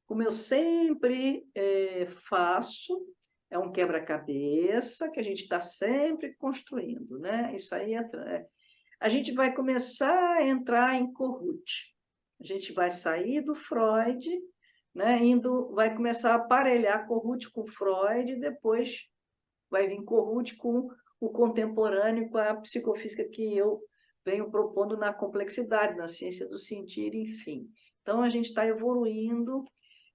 como eu sempre faço, é um quebra-cabeça que a gente está sempre construindo, né? Isso aí a gente vai começar a entrar em Kohut. A gente vai sair do Freud, né? Vai começar a aparelhar Kohut com Freud, e depois vai vir Kohut com o contemporâneo, com a psicofísica que eu venho propondo na complexidade, na ciência do sentir, enfim. Então, a gente está evoluindo.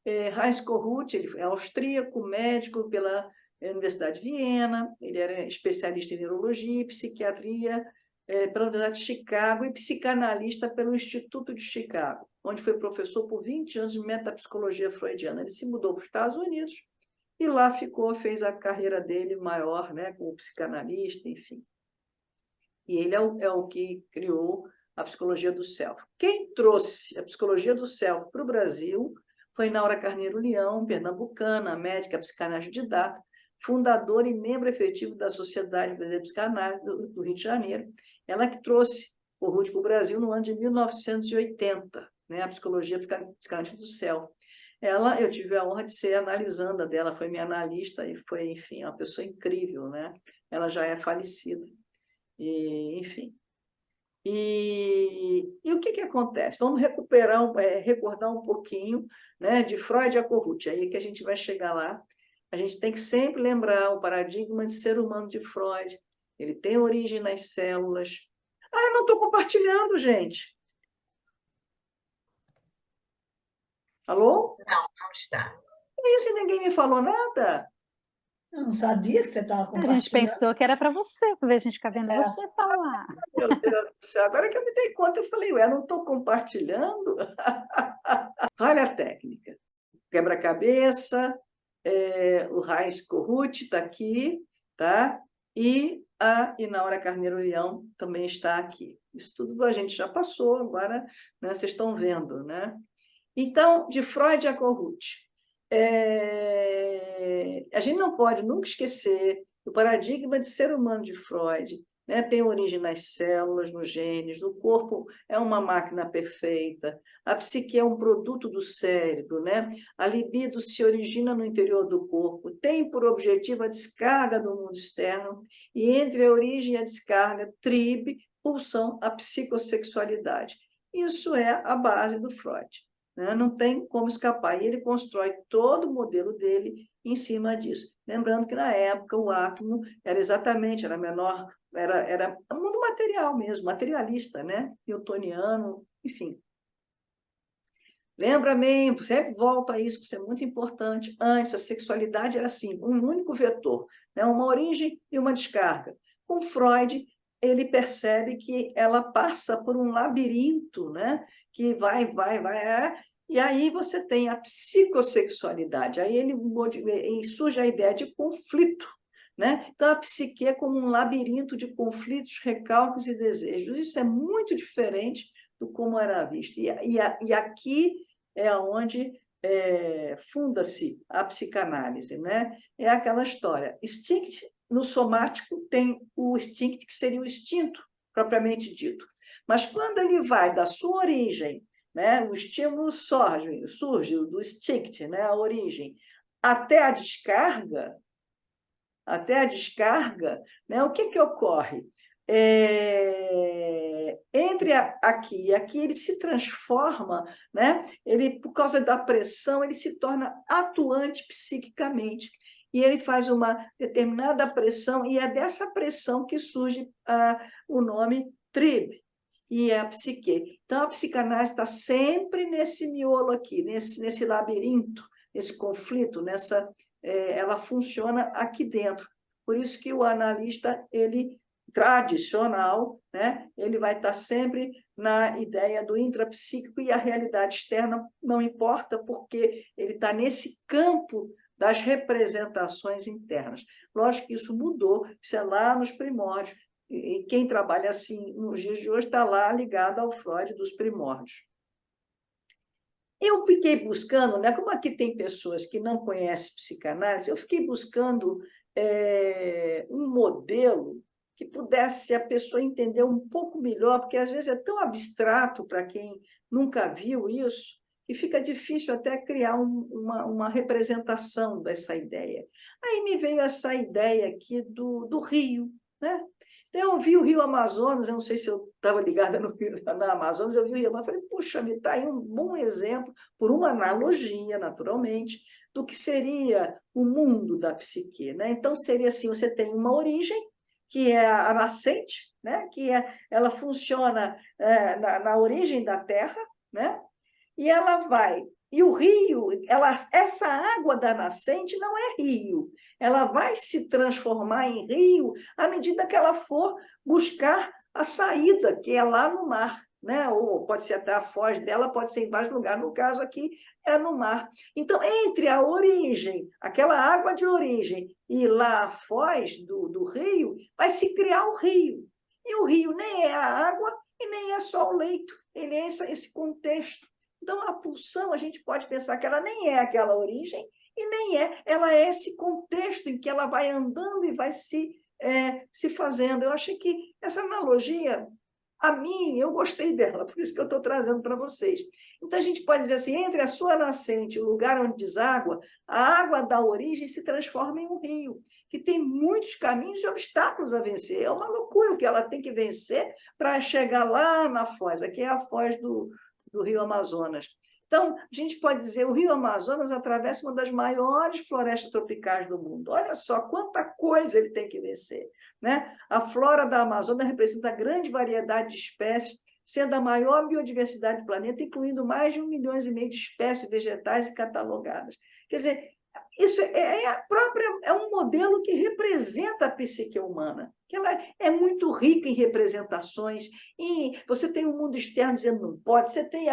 Heinz Kohut, ele é austríaco, médico pela Universidade de Viena, ele era especialista em neurologia e psiquiatria pela Universidade de Chicago e psicanalista pelo Instituto de Chicago, onde foi professor por 20 anos de metapsicologia freudiana. Ele se mudou para os Estados Unidos e lá ficou, fez a carreira dele maior, né, como psicanalista, enfim. E ele é o que criou a psicologia do self. Quem trouxe a psicologia do self para o Brasil foi Naura Carneiro Leão, pernambucana, médica, psicanalista didata, fundadora e membro efetivo da Sociedade Brasileira de Psicanálise do Rio de Janeiro. Ela que trouxe o RUT para o Brasil no ano de 1980, né, a psicologia psicanalista do self. Eu tive a honra de ser analisanda dela, foi minha analista e foi, enfim, uma pessoa incrível, né? Ela já é falecida. E, enfim. E o que acontece? Vamos recordar um pouquinho, né, de Freud a Kohut, aí que a gente vai chegar lá. A gente tem que sempre lembrar o paradigma de ser humano de Freud. Ele tem origem nas células. Ah, eu não estou compartilhando, gente. Alô? Não está. E isso, ninguém me falou nada? Eu não sabia que você estava A gente compartilhando. pensou que era para você, para ver a gente ficar vendo você falar. Meu Deus do céu, agora que eu me dei conta, eu falei, ué, não estou compartilhando? Olha a técnica. Quebra-cabeça, o Heinz Kohut está aqui, tá? E a Inaura Carneiro Leão também está aqui. Isso tudo a gente já passou, agora, né, vocês estão vendo, né? Então, de Freud a Kohut. A gente não pode nunca esquecer o paradigma de ser humano de Freud, né? Tem origem nas células, nos genes, o corpo é uma máquina perfeita, a psique é um produto do cérebro, né? A libido se origina no interior do corpo, tem por objetivo a descarga do mundo externo, e entre a origem e a descarga, tribe, pulsão, a psicossexualidade. Isso é a base do Freud. Né? Não tem como escapar. E ele constrói todo o modelo dele em cima disso. Lembrando que, na época, o átomo era menor, era um mundo material mesmo, materialista, né? Newtoniano, enfim. Lembra-me, sempre volta a isso, que isso é muito importante. Antes, a sexualidade era assim, um único vetor, né? Uma origem e uma descarga. Com Freud, ele percebe que ela passa por um labirinto, né? Que vai, e aí você tem a psicossexualidade, aí surge a ideia de conflito, né? Então, a psique é como um labirinto de conflitos, recalques e desejos. Isso é muito diferente do como era visto. E aqui é onde funda-se a psicanálise, né? É aquela história. Instinct, no somático, tem o instinct, que seria o instinto, propriamente dito. Mas quando ele vai da sua origem, né, o estímulo surge do instinct, né, a origem, até a descarga, né, o que ocorre? Entre aqui e aqui, ele se transforma, né? Ele, por causa da pressão, ele se torna atuante psiquicamente. E ele faz uma determinada pressão, e é dessa pressão que surge o nome tribe, e é a psique. Então, a psicanálise está sempre nesse miolo aqui, nesse labirinto, nesse conflito, ela funciona aqui dentro. Por isso que o analista, ele tradicional, né? Ele vai estar sempre na ideia do intrapsíquico, e a realidade externa não importa, porque ele está nesse campo das representações internas. Lógico que isso mudou, isso é lá nos primórdios, e quem trabalha assim nos dias de hoje está lá ligado ao Freud dos primórdios. Eu fiquei buscando, né, como aqui tem pessoas que não conhecem psicanálise, eu fiquei buscando um modelo que pudesse a pessoa entender um pouco melhor, porque às vezes é tão abstrato para quem nunca viu isso, que fica difícil até criar uma representação dessa ideia. Aí me veio essa ideia aqui do rio, né? Então, eu vi o Rio Amazonas, eu não sei se eu estava ligada na Amazonas, eu vi o Rio Amazonas, falei, puxa, me está aí um bom exemplo, por uma analogia, naturalmente, do que seria o mundo da psique, né? Então, seria assim, você tem uma origem, que é a nascente, né? Ela funciona na origem da Terra, né? E ela vai. E o rio, essa água da nascente não é rio, ela vai se transformar em rio à medida que ela for buscar a saída, que é lá no mar, né? Ou pode ser até a foz dela, pode ser em vários lugares, no caso aqui é no mar. Então, entre a origem, aquela água de origem, e lá a foz do rio, vai se criar o rio. E o rio nem é a água e nem é só o leito, ele é esse contexto. Então, a pulsão, a gente pode pensar que ela nem é aquela origem e nem ela é esse contexto em que ela vai andando e vai se fazendo. Eu achei que essa analogia, a mim, eu gostei dela, por isso que eu estou trazendo para vocês. Então, a gente pode dizer assim, entre a sua nascente e o lugar onde deságua, a água da origem se transforma em um rio, que tem muitos caminhos e obstáculos a vencer. É uma loucura o que ela tem que vencer para chegar lá na foz. Aqui é a foz do Rio Amazonas. Então, a gente pode dizer, o Rio Amazonas atravessa uma das maiores florestas tropicais do mundo. Olha só quanta coisa ele tem que vencer, né? A flora da Amazônia representa grande variedade de espécies, sendo a maior biodiversidade do planeta, incluindo mais de 1,5 milhão de espécies vegetais e catalogadas. Quer dizer, isso é um modelo que representa a psique humana, que ela é muito rica em representações, e você tem um mundo externo dizendo não pode, você tem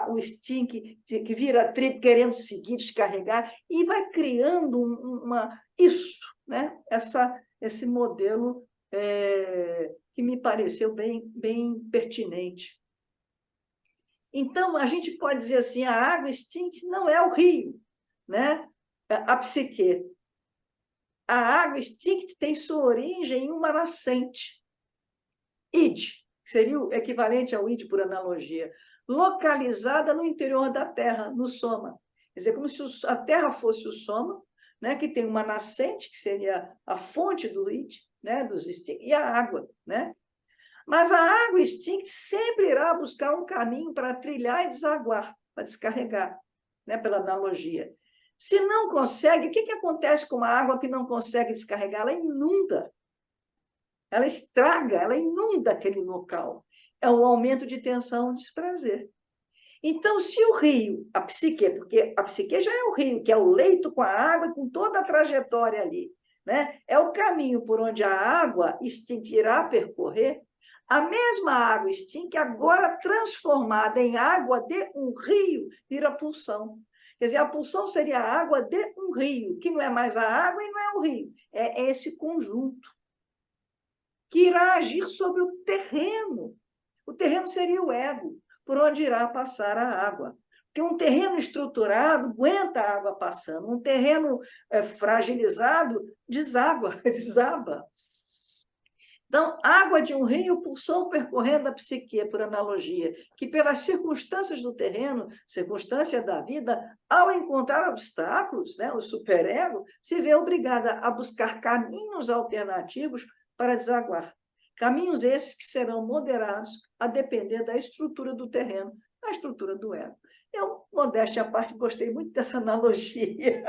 o Sting que vira tribo querendo seguir, descarregar, e vai criando isso, né? Esse modelo que me pareceu bem pertinente. Então, a gente pode dizer assim, a água extinta não é o rio, né? A psique. A água extinta tem sua origem em uma nascente. Id, que seria o equivalente ao id por analogia, localizada no interior da Terra, no soma. Quer dizer, como se a Terra fosse o soma, né? Que tem uma nascente, que seria a fonte do id, né? Dos extintos, e a água, né? Mas a água extinta sempre irá buscar um caminho para trilhar e desaguar, para descarregar, né? Pela analogia. Se não consegue, o que acontece com uma água que não consegue descarregar? Ela inunda, ela estraga, ela inunda aquele local. É um aumento de tensão, desprazer. Então, se o rio, a psique, porque a psique já é o rio, que é o leito com a água, com toda a trajetória ali, né? É o caminho por onde a água irá percorrer, a mesma água extinta, agora transformada em água de um rio, vira pulsão. Quer dizer, a pulsão seria a água de um rio, que não é mais a água e não é o rio. É esse conjunto que irá agir sobre o terreno. O terreno seria o ego, por onde irá passar a água. Porque um terreno estruturado aguenta a água passando, um terreno fragilizado deságua, desaba. Então, água de um rio, pulsão percorrendo a psique, por analogia, que pelas circunstâncias do terreno, circunstâncias da vida, ao encontrar obstáculos, né, o superego, se vê obrigada a buscar caminhos alternativos para desaguar. Caminhos esses que serão moderados a depender da estrutura do terreno, a estrutura do ego. Eu, modéstia à parte, gostei muito dessa analogia.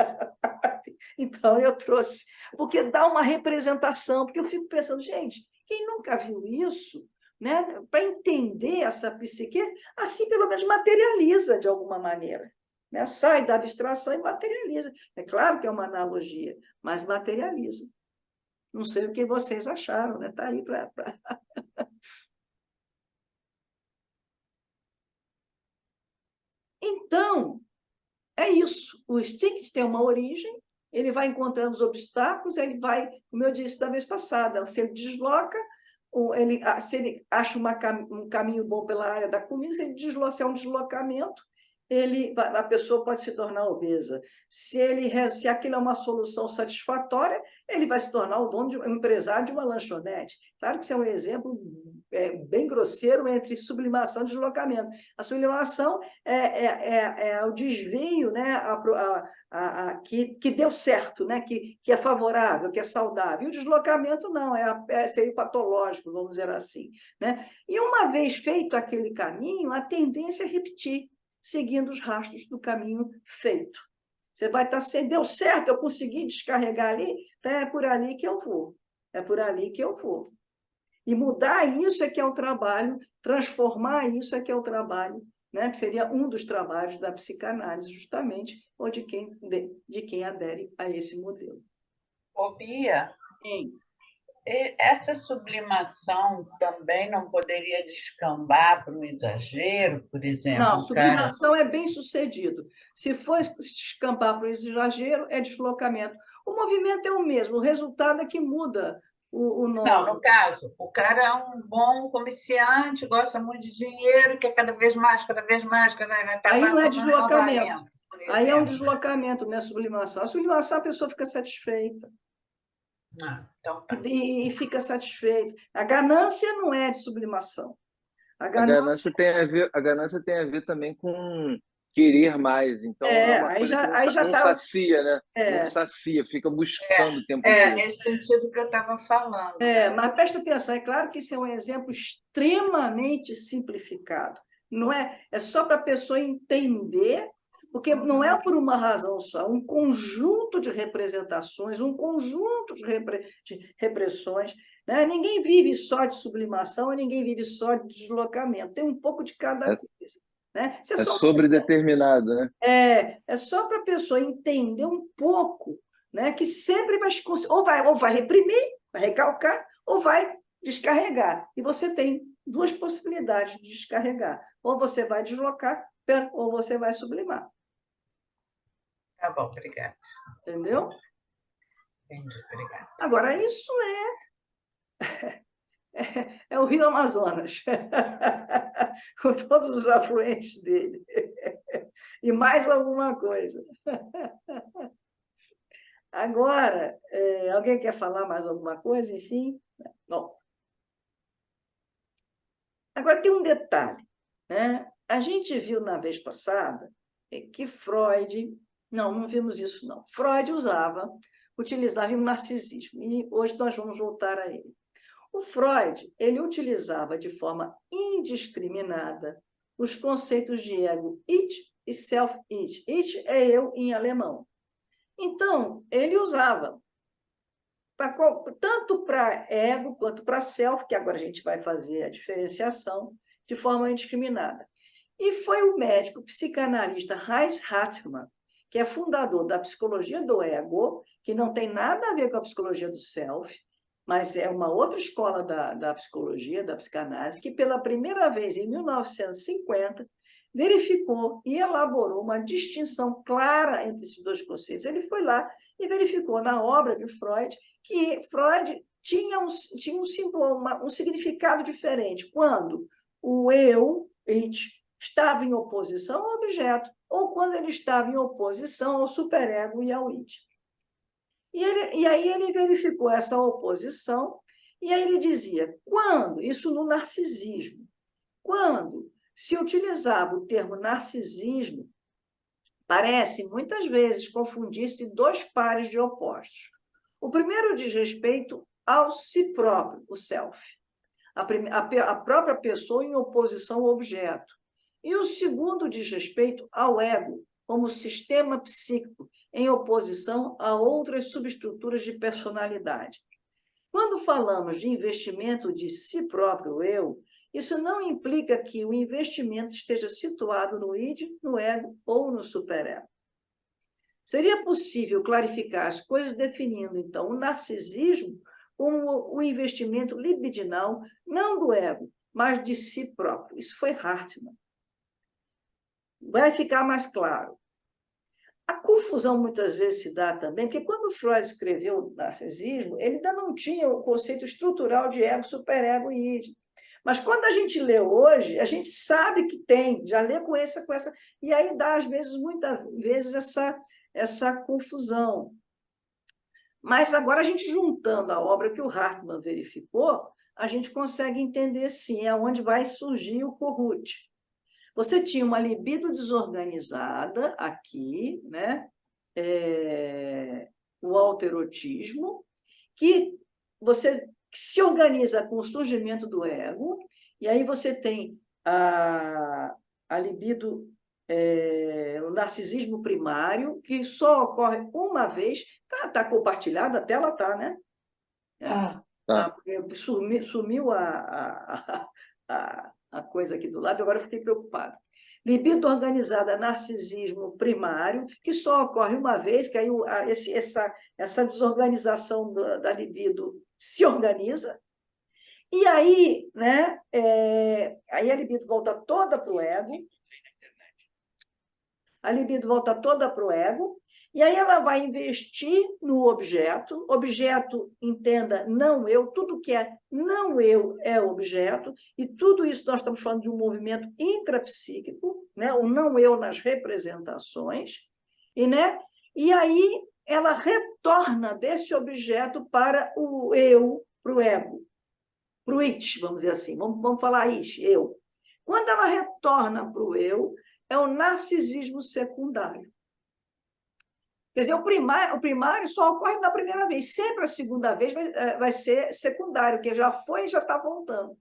Então, eu trouxe, porque dá uma representação, porque eu fico pensando, gente, quem nunca viu isso, né? Para entender essa psique, assim pelo menos materializa de alguma maneira. Né? Sai da abstração e materializa. É claro que é uma analogia, mas materializa. Não sei o que vocês acharam, né? Está aí para... Então, é isso. O Sting tem uma origem, ele vai encontrando os obstáculos, ele vai, como eu disse da vez passada, se ele desloca, se ele acha um caminho bom pela área da comida, se é um deslocamento, a pessoa pode se tornar obesa. Se aquilo é uma solução satisfatória, ele vai se tornar o empresário de uma lanchonete. Claro que isso é um exemplo bem grosseiro entre sublimação e deslocamento. A sublimação é o desvio, né, que deu certo, né, que é favorável, que é saudável. E o deslocamento não, seria patológico, vamos dizer assim, né? E uma vez feito aquele caminho, a tendência é repetir, seguindo os rastros do caminho feito. Você vai estar assim, deu certo, eu consegui descarregar ali, então é por ali que eu vou. É por ali que eu vou. E mudar isso é que é o trabalho, transformar isso é que é o trabalho, né? Que seria um dos trabalhos da psicanálise, justamente, ou de quem adere a esse modelo. Ô, Bia, Sim. essa sublimação também não poderia descambar para um exagero, por exemplo? Não, sublimação é bem sucedido. Se for descambar para o exagero, é deslocamento. O movimento é o mesmo, o resultado é que muda o nome. Não, no caso, o cara é um bom comerciante, gosta muito de dinheiro, quer cada vez mais, cada vez mais, aí não é deslocamento. deslocamento. Aí é um deslocamento, não é sublimação. A sublimação, a pessoa fica satisfeita. Então tá. E fica satisfeita. A ganância não é de sublimação. A ganância tem a ver também com querer mais. Então, é uma coisa que não sacia, né? Não sacia, fica buscando o tempo todo. Nesse sentido que eu estava falando. Mas presta atenção, é claro que isso é um exemplo extremamente simplificado. Não é só para a pessoa entender, porque não é por uma razão só, é um conjunto de representações, um conjunto de repressões. Né? Ninguém vive só de sublimação, ninguém vive só de deslocamento. Tem um pouco de cada coisa. Né? É sobredeterminado, né? É só para a pessoa entender um pouco, né? Que sempre vai ou vai reprimir, vai recalcar, ou vai descarregar. E você tem duas possibilidades de descarregar. Ou você vai deslocar, ou você vai sublimar. Tá bom, obrigada. Entendeu? Entendi, obrigada. Agora, isso é o Rio Amazonas, com todos os afluentes dele. E mais alguma coisa. Agora, alguém quer falar mais alguma coisa? Enfim, bom. Agora, tem um detalhe. Né? A gente viu na vez passada que Freud... Não vimos isso, não. Freud utilizava o narcisismo, e hoje nós vamos voltar a ele. O Freud, ele utilizava de forma indiscriminada os conceitos de ego, ich e self-ich. Ich é eu em alemão. Então, ele usava tanto para ego quanto para self, que agora a gente vai fazer a diferenciação, de forma indiscriminada. E foi o médico psicanalista Heinz Hartmann, que é fundador da psicologia do ego, que não tem nada a ver com a psicologia do self, mas é uma outra escola da psicologia, da psicanálise, que pela primeira vez, em 1950, verificou e elaborou uma distinção clara entre esses dois conceitos. Ele foi lá e verificou na obra de Freud que Freud tinha um significado diferente quando o eu, it, estava em oposição ao objeto, ou quando ele estava em oposição ao superego e ao it. E aí ele verificou essa oposição, e aí ele dizia, isso no narcisismo, quando se utilizava o termo narcisismo, parece muitas vezes confundir-se dois pares de opostos. O primeiro diz respeito ao si próprio, o self, a própria pessoa em oposição ao objeto. E o segundo diz respeito ao ego, como sistema psíquico, em oposição a outras subestruturas de personalidade. Quando falamos de investimento de si próprio eu, isso não implica que o investimento esteja situado no id, no ego ou no superego. Seria possível clarificar as coisas definindo, então, o narcisismo como o investimento libidinal, não do ego, mas de si próprio. Isso foi Hartmann. Vai ficar mais claro. A confusão muitas vezes se dá também, porque quando Freud escreveu o narcisismo, ele ainda não tinha o conceito estrutural de ego, superego e id. Mas quando a gente lê hoje, a gente sabe que tem, já lê com essa, e aí dá, às vezes, muitas vezes, essa confusão. Mas agora, a gente juntando a obra que o Hartmann verificou, a gente consegue entender, sim, aonde vai surgir o Kohut. Você tinha uma libido desorganizada aqui, né? O autoerotismo, que você se organiza com o surgimento do ego, e aí você tem a libido, o narcisismo primário, que só ocorre uma vez. Está compartilhada, a tela está, né? Sumiu a coisa aqui do lado, agora eu fiquei preocupada. Libido organizada, narcisismo primário, que só ocorre uma vez, que aí essa desorganização da libido se organiza, e aí, né, aí a libido volta toda para o ego, e aí ela vai investir no objeto, entenda, não eu, tudo que é não eu é objeto, e tudo isso nós estamos falando de um movimento intrapsíquico, né? O não eu nas representações, e aí ela retorna desse objeto para o eu, para o ego, para o it, vamos dizer assim, vamos falar it, eu. Quando ela retorna para o eu, é o narcisismo secundário. Quer dizer, o primário só ocorre na primeira vez. Sempre a segunda vez vai ser secundário, que já foi e já está voltando.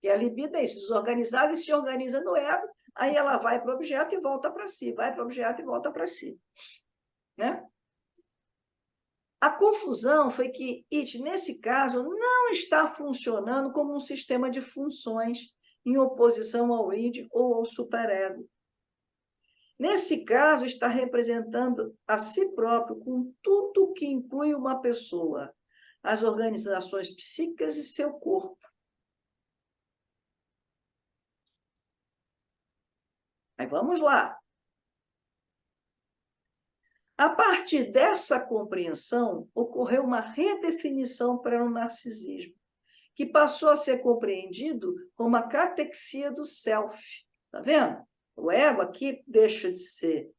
E a libido é isso, desorganizada e se organiza no ego, aí ela vai para o objeto e volta para si, vai para o objeto e volta para si. Né? A confusão foi que it, nesse caso, não está funcionando como um sistema de funções em oposição ao id ou ao superego. Nesse caso, está representando a si próprio com tudo que inclui uma pessoa, as organizações psíquicas e seu corpo. Aí vamos lá. A partir dessa compreensão, ocorreu uma redefinição para o narcisismo, que passou a ser compreendido como a catexia do self. Está vendo? O ego aqui deixa de ser...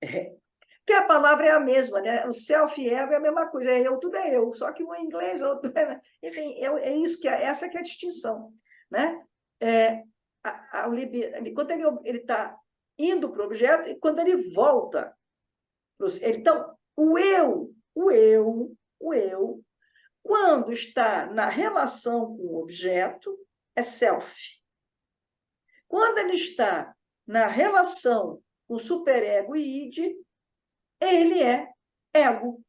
Porque a palavra é a mesma, né? O self e ego é a mesma coisa, é eu, tudo é eu, só que um é inglês, outro é... Enfim, é isso essa que é a distinção. Né? Quando ele está indo para o objeto e quando ele volta. Então, o eu, quando está na relação com o objeto, é self. Quando ele está na relação com o superego e id, ele é ego.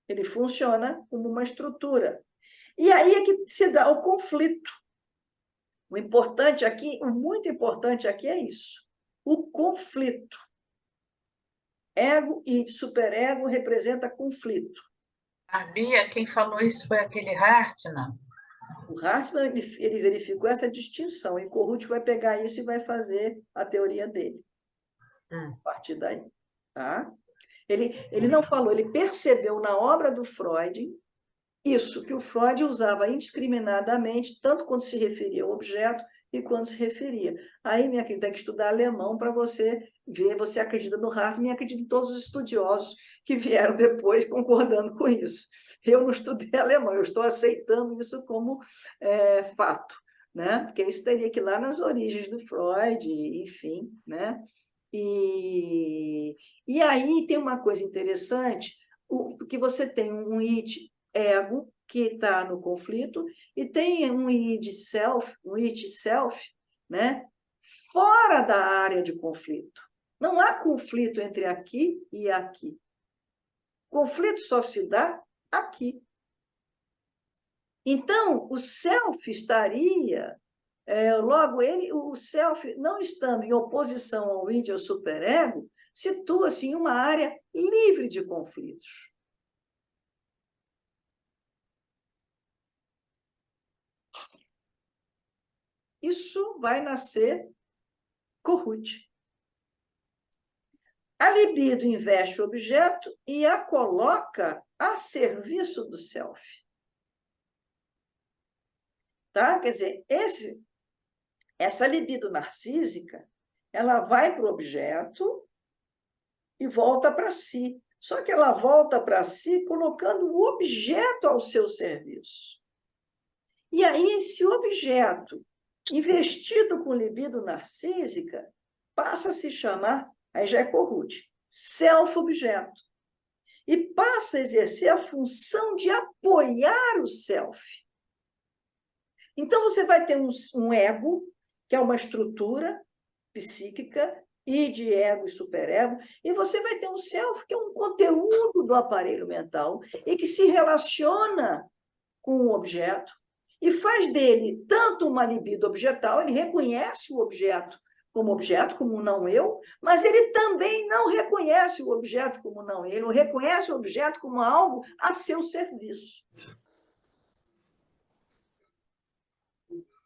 Ele funciona como uma estrutura. E aí é que se dá o conflito. O muito importante aqui é isso. O conflito. Ego e superego representa conflito. A Bia, quem falou isso foi aquele Hartmann. O Hartmann ele verificou essa distinção, e Kohut vai pegar isso e vai fazer a teoria dele. A partir daí. Tá? Ele não falou, ele percebeu na obra do Freud isso, que o Freud usava indiscriminadamente, tanto quando se referia ao objeto e quando se referia. Aí, minha querida, tem que estudar alemão para você ver, você acredita no Hartmann e acredita em todos os estudiosos que vieram depois concordando com isso. Eu não estudei alemão, eu estou aceitando isso como fato, né? Porque isso teria que ir lá nas origens do Freud, enfim, né? E aí tem uma coisa interessante, que você tem um it ego, que está no conflito, e tem um it self, né? Fora da área de conflito. Não há conflito entre aqui e aqui. Conflito só se dá aqui. Então, o self estaria... logo, o self, não estando em oposição ao id, ao superego, situa-se em uma área livre de conflitos. Isso vai nascer Kohut. A libido investe o objeto e a coloca a serviço do self. Tá? Quer dizer, essa libido narcísica, ela vai para o objeto e volta para si. Só que ela volta para si colocando o objeto ao seu serviço. E aí, esse objeto, investido com libido narcísica, passa a se chamar, aí já é Corrute, self-objeto. E passa a exercer a função de apoiar o self. Então, você vai ter um ego, que é uma estrutura psíquica, id, ego e superego, e você vai ter um self, que é um conteúdo do aparelho mental, e que se relaciona com o objeto, e faz dele tanto uma libido objetal, ele reconhece o objeto, como não eu, mas ele também não reconhece o objeto como não ele, reconhece o objeto como algo a seu serviço.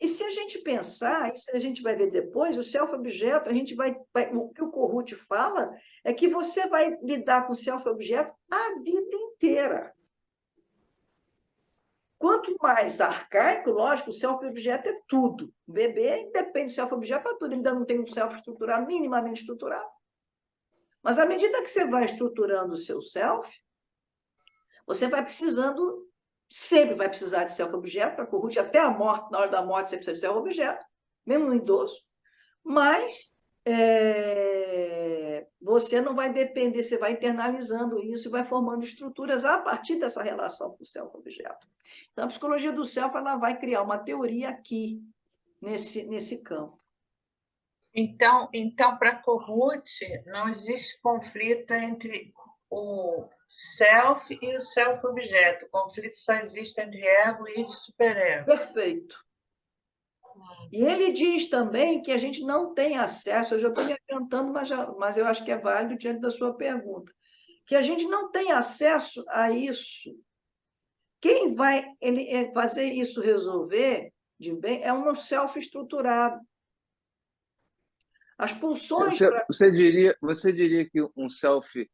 E se a gente pensar, isso a gente vai ver depois, o self-objeto, o que o Corrute fala é que você vai lidar com o self-objeto a vida inteira. Quanto mais arcaico, lógico, o self-objeto é tudo. O bebê independe do self-objeto para tudo, ainda não tem um self estruturado, minimamente estruturado. Mas à medida que você vai estruturando o seu self, você vai precisando, sempre vai precisar de self-objeto, para Corrute, até a morte, na hora da morte você precisa de self-objeto, mesmo no idoso, mas você não vai depender, você vai internalizando isso e vai formando estruturas a partir dessa relação com o self-objeto. Então, a psicologia do self, ela vai criar uma teoria aqui, nesse campo. Então para Corrute, não existe conflito entre o self e o self-objeto. O conflito só existe entre ego e superego. Perfeito. E ele diz também que a gente não tem acesso, eu já estou me adiantando, mas eu acho que é válido diante da sua pergunta, que a gente não tem acesso a isso. Quem vai fazer isso resolver de bem é um self-estruturado. As pulsões... Você diria que um self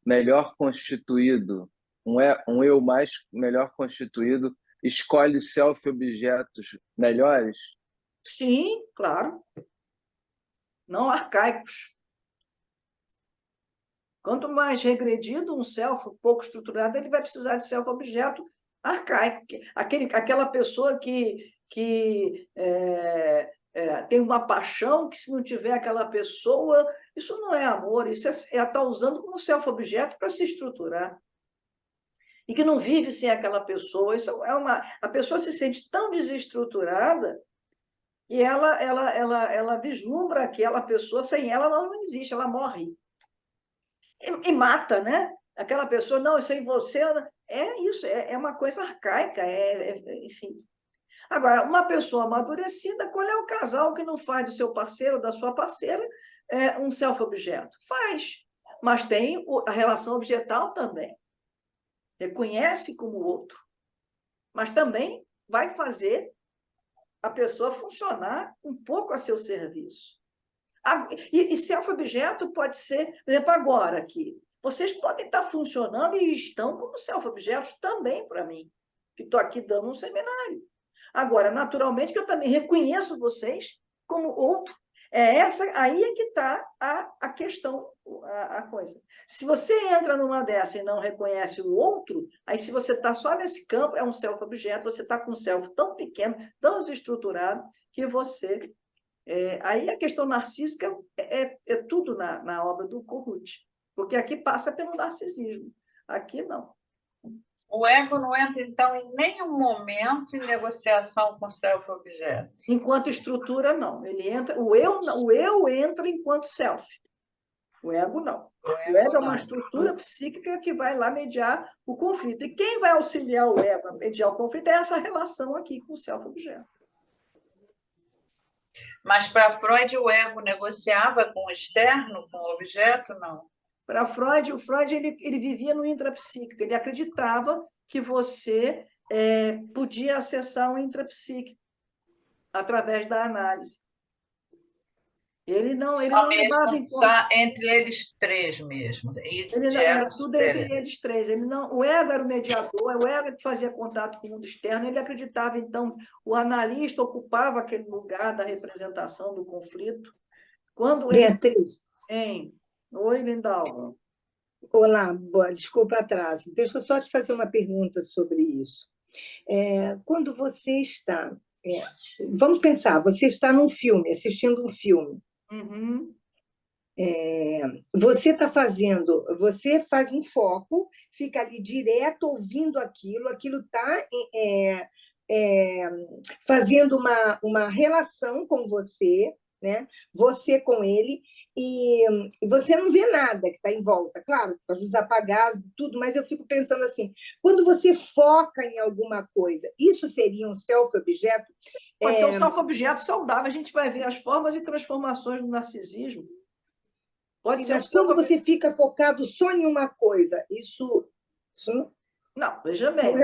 melhor constituído, um eu melhor constituído, escolhe self-objetos melhores? Sim, claro. Não arcaicos. Quanto mais regredido um self, pouco estruturado, ele vai precisar de self-objeto arcaico. Aquela pessoa que tem uma paixão, que se não tiver aquela pessoa, isso não é amor, isso está usando como self-objeto para se estruturar. E que não vive sem aquela pessoa. A pessoa se sente tão desestruturada que ela vislumbra aquela pessoa, sem ela não existe, ela morre. E mata, né? Aquela pessoa, não, sem você... É isso, é uma coisa arcaica, enfim. Agora, uma pessoa amadurecida, qual é o casal que não faz do seu parceiro, da sua parceira, um self-objeto? Faz, mas tem a relação objetal também. Reconhece como outro, mas também vai fazer a pessoa funcionar um pouco a seu serviço. E self-objeto pode ser, por exemplo, agora aqui, vocês podem estar funcionando e estão como self-objetos também para mim, que estou aqui dando um seminário. Agora, naturalmente, que eu também reconheço vocês como outro. Aí é que está a questão, a coisa. Se você entra numa dessa e não reconhece o outro, aí se você está só nesse campo, é um self-objeto, você está com um self tão pequeno, tão desestruturado, que você... aí a questão narcísica é tudo na obra do Corrute, porque aqui passa pelo narcisismo, aqui não. O ego não entra, então, em nenhum momento em negociação com o self-objeto. Enquanto estrutura, não. Ele entra, o eu entra enquanto self. O ego, não. O ego é uma estrutura psíquica que vai lá mediar o conflito. E quem vai auxiliar o ego a mediar o conflito é essa relação aqui com o self-objeto. Mas para Freud, o ego negociava com o externo, com o objeto, não? Para Freud, ele vivia no intrapsíquico, ele acreditava que você podia acessar o intrapsíquico através da análise. Ele não mesmo, levava em só conta. entre eles três mesmo. Era tudo entre eles três. Ele não, o ego era o mediador, o ego que fazia contato com o mundo externo. Ele acreditava, então, o analista ocupava aquele lugar da representação do conflito. Quando ele... Beatriz. Oi, Lindalva. Olá, desculpa o atraso. Deixa eu só te fazer uma pergunta sobre isso. Quando você está... vamos pensar, você está num filme, assistindo um filme. Uhum. Você faz um foco, fica ali direto ouvindo aquilo está fazendo uma relação com você, né? Você com ele, e você não vê nada que está em volta, claro, para luz apagada, tudo, mas eu fico pensando assim, quando você foca em alguma coisa, isso seria um self-objeto? Pode ser um self-objeto saudável, a gente vai ver as formas e transformações do narcisismo. Pode ser, mas quando você fica focado só em uma coisa, isso não, veja bem,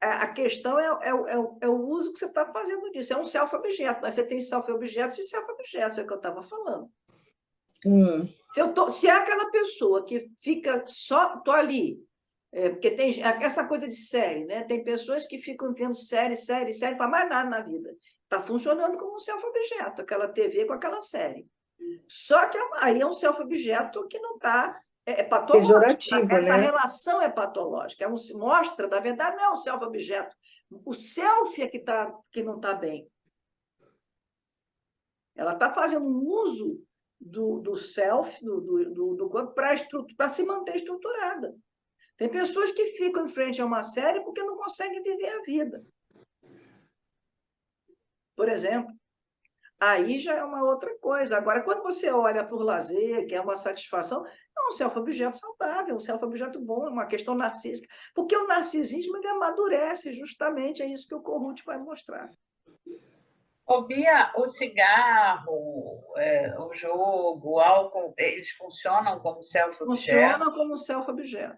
a questão é o uso que você está fazendo disso. É um self-objeto, mas você tem self-objetos e self-objetos, é o que eu estava falando. Se é aquela pessoa que fica só... Estou ali, porque tem essa coisa de série, né? Tem pessoas que ficam vendo série para mais nada na vida. Está funcionando como um self-objeto, aquela TV com aquela série. Só que aí é um self-objeto que não está... patológico. Pejorativo, essa né? relação é patológica. Mostra, na verdade, não é um self-objeto. O self é que não está bem. Ela está fazendo um uso do self, do corpo, para se manter estruturada. Tem pessoas que ficam em frente a uma série porque não conseguem viver a vida. Por exemplo. Aí já é uma outra coisa. Agora, quando você olha por lazer, que é uma satisfação, é um self-objeto saudável, um self-objeto bom, é uma questão narcísica. Porque o narcisismo ele amadurece, justamente, é isso que o Kohut vai mostrar. Bia, o cigarro, o jogo, o álcool, eles funcionam como self-objeto? Funcionam como self-objeto.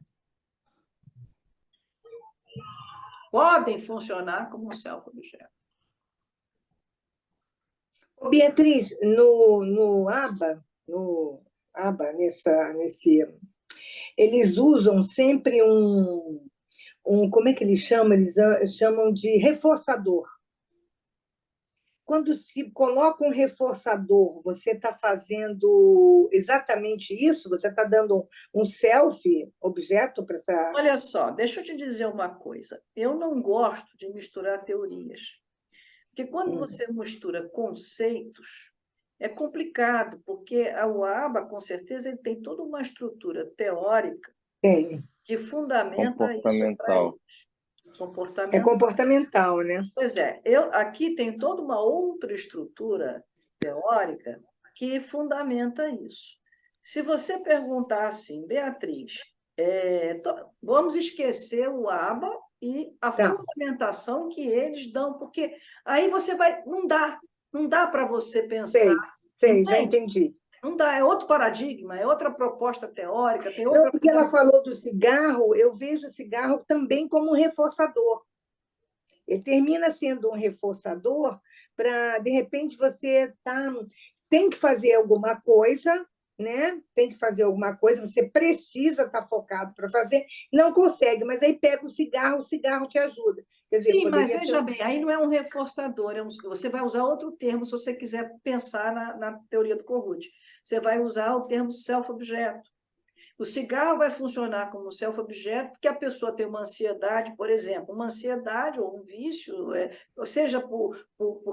Podem funcionar como self-objeto. Beatriz, no ABA, eles usam sempre como é que eles chamam? Eles chamam de reforçador. Quando se coloca um reforçador, você está fazendo exatamente isso? Você está dando um self-objeto para essa... Olha só, deixa eu te dizer uma coisa. Eu não gosto de misturar teorias. Porque quando você mistura conceitos, é complicado, porque o ABA, com certeza, ele tem toda uma estrutura teórica que fundamenta isso para eles. É comportamental, né? Pois é, aqui tem toda uma outra estrutura teórica que fundamenta isso. Se você perguntar assim, Beatriz, vamos esquecer o ABA e a fundamentação que eles dão, porque aí você vai... Não dá para você pensar... Sei, já entendi. Não dá, é outro paradigma, é outra proposta teórica. Não, porque ela falou do cigarro, eu vejo o cigarro também como um reforçador. Ele termina sendo um reforçador para, de repente, você tem que fazer alguma coisa, né? Tem que fazer alguma coisa, você precisa estar focado para fazer, não consegue, mas aí pega o cigarro te ajuda. Quer dizer, sim, mas veja bem, aí não é um reforçador, você vai usar outro termo se você quiser pensar na teoria do Kohut. Você vai usar o termo self-objeto. O cigarro vai funcionar como self-objeto porque a pessoa tem uma ansiedade, por exemplo, uma ansiedade ou um vício, seja por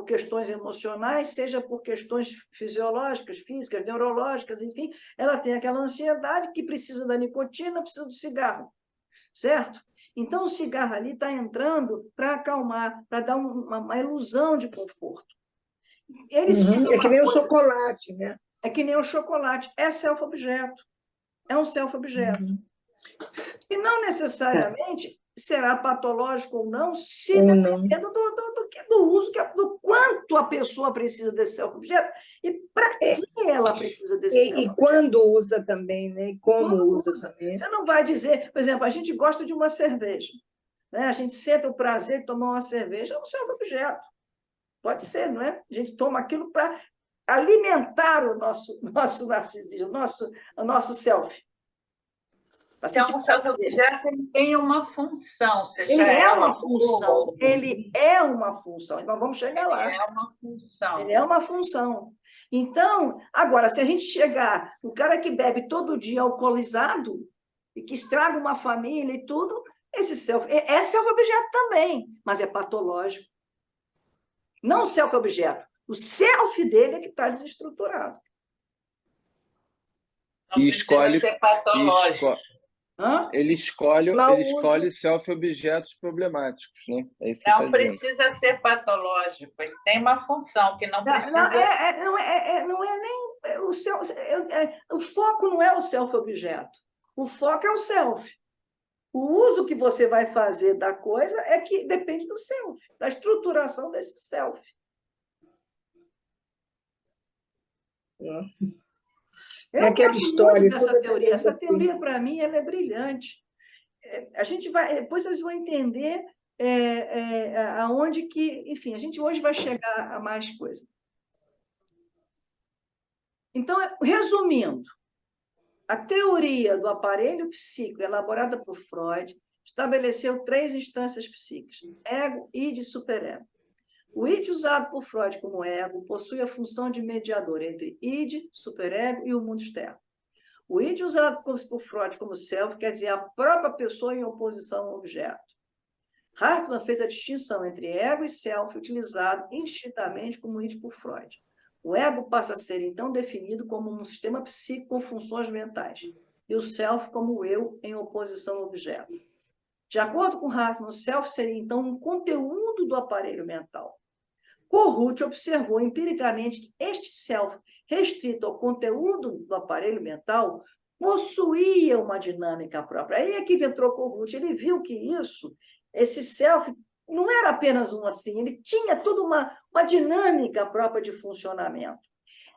questões emocionais, seja por questões fisiológicas, físicas, neurológicas, enfim, ela tem aquela ansiedade que precisa da nicotina, precisa do cigarro, certo? Então, o cigarro ali está entrando para acalmar, para dar uma ilusão de conforto. É que nem o chocolate, né? É que nem o chocolate, é self-objeto. É um self-objeto. E não necessariamente será patológico ou não, se dependendo do uso, do quanto a pessoa precisa desse self-objeto e para que ela precisa desse self-objeto. E quando usa também, né? E como usa também. Você não vai dizer, por exemplo, a gente gosta de uma cerveja, né? A gente sente o prazer de tomar uma cerveja, é um self-objeto. Pode ser, não é? A gente toma aquilo para... alimentar o nosso narcisismo, o nosso self. Então, o self-objeto tem uma função, seja ele é uma função. Ele é uma função. Então, vamos chegar lá. Ele é uma função. Ele é uma função. Então, agora, se a gente chegar, o cara que bebe todo dia alcoolizado e que estraga uma família e tudo, esse é self-objeto também, mas é patológico. Não o self-objeto. O self dele é que está desestruturado. Não precisa ser patológico. Ele escolhe self-objetos problemáticos, né? Não precisa ser patológico, ele tem uma função que não precisa... Não é nem... O foco não é o self-objeto, o foco é o self. O uso que você vai fazer da coisa é que depende do self, da estruturação desse self. É aquela história. Dessa teoria. Essa teoria, para mim, ela é brilhante. A gente vai, depois vocês vão entender aonde que, enfim, a gente hoje vai chegar a mais coisa. Então, resumindo, a teoria do aparelho psíquico elaborada por Freud estabeleceu 3 instâncias psíquicas: ego, id e superego. O id, usado por Freud como ego, possui a função de mediador entre id, superego e o mundo externo. O id, usado por Freud como self, quer dizer a própria pessoa em oposição ao objeto. Hartmann fez a distinção entre ego e self, utilizado instintamente como id por Freud. O ego passa a ser, então, definido como um sistema psíquico com funções mentais, e o self como o eu em oposição ao objeto. De acordo com Hartmann, o self seria, então, um conteúdo do aparelho mental. Corrut observou empiricamente que este self, restrito ao conteúdo do aparelho mental, possuía uma dinâmica própria. Aí é que entrou Corrut, ele viu que esse self, não era apenas um assim, ele tinha toda uma dinâmica própria de funcionamento.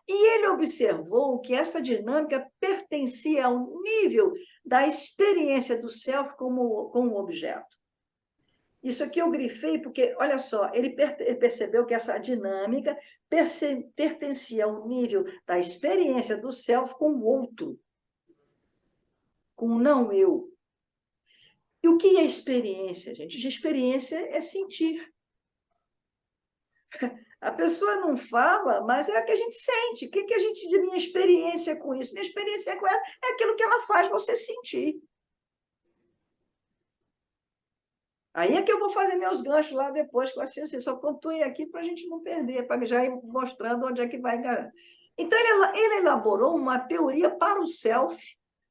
E ele observou que essa dinâmica pertencia ao nível da experiência do self como objeto. Isso aqui eu grifei porque, olha só, ele percebeu que essa dinâmica pertencia ao nível da experiência do self com o outro, com o não eu. E o que é experiência, gente? Experiência é sentir. A pessoa não fala, mas é o que a gente sente. O que a gente diz, minha experiência com isso? Minha experiência com ela é aquilo que ela faz você sentir. Aí é que eu vou fazer meus ganchos lá depois, assim, só pontuei aqui para a gente não perder, para já ir mostrando onde é que vai ganhar. Então, ele elaborou uma teoria para o self,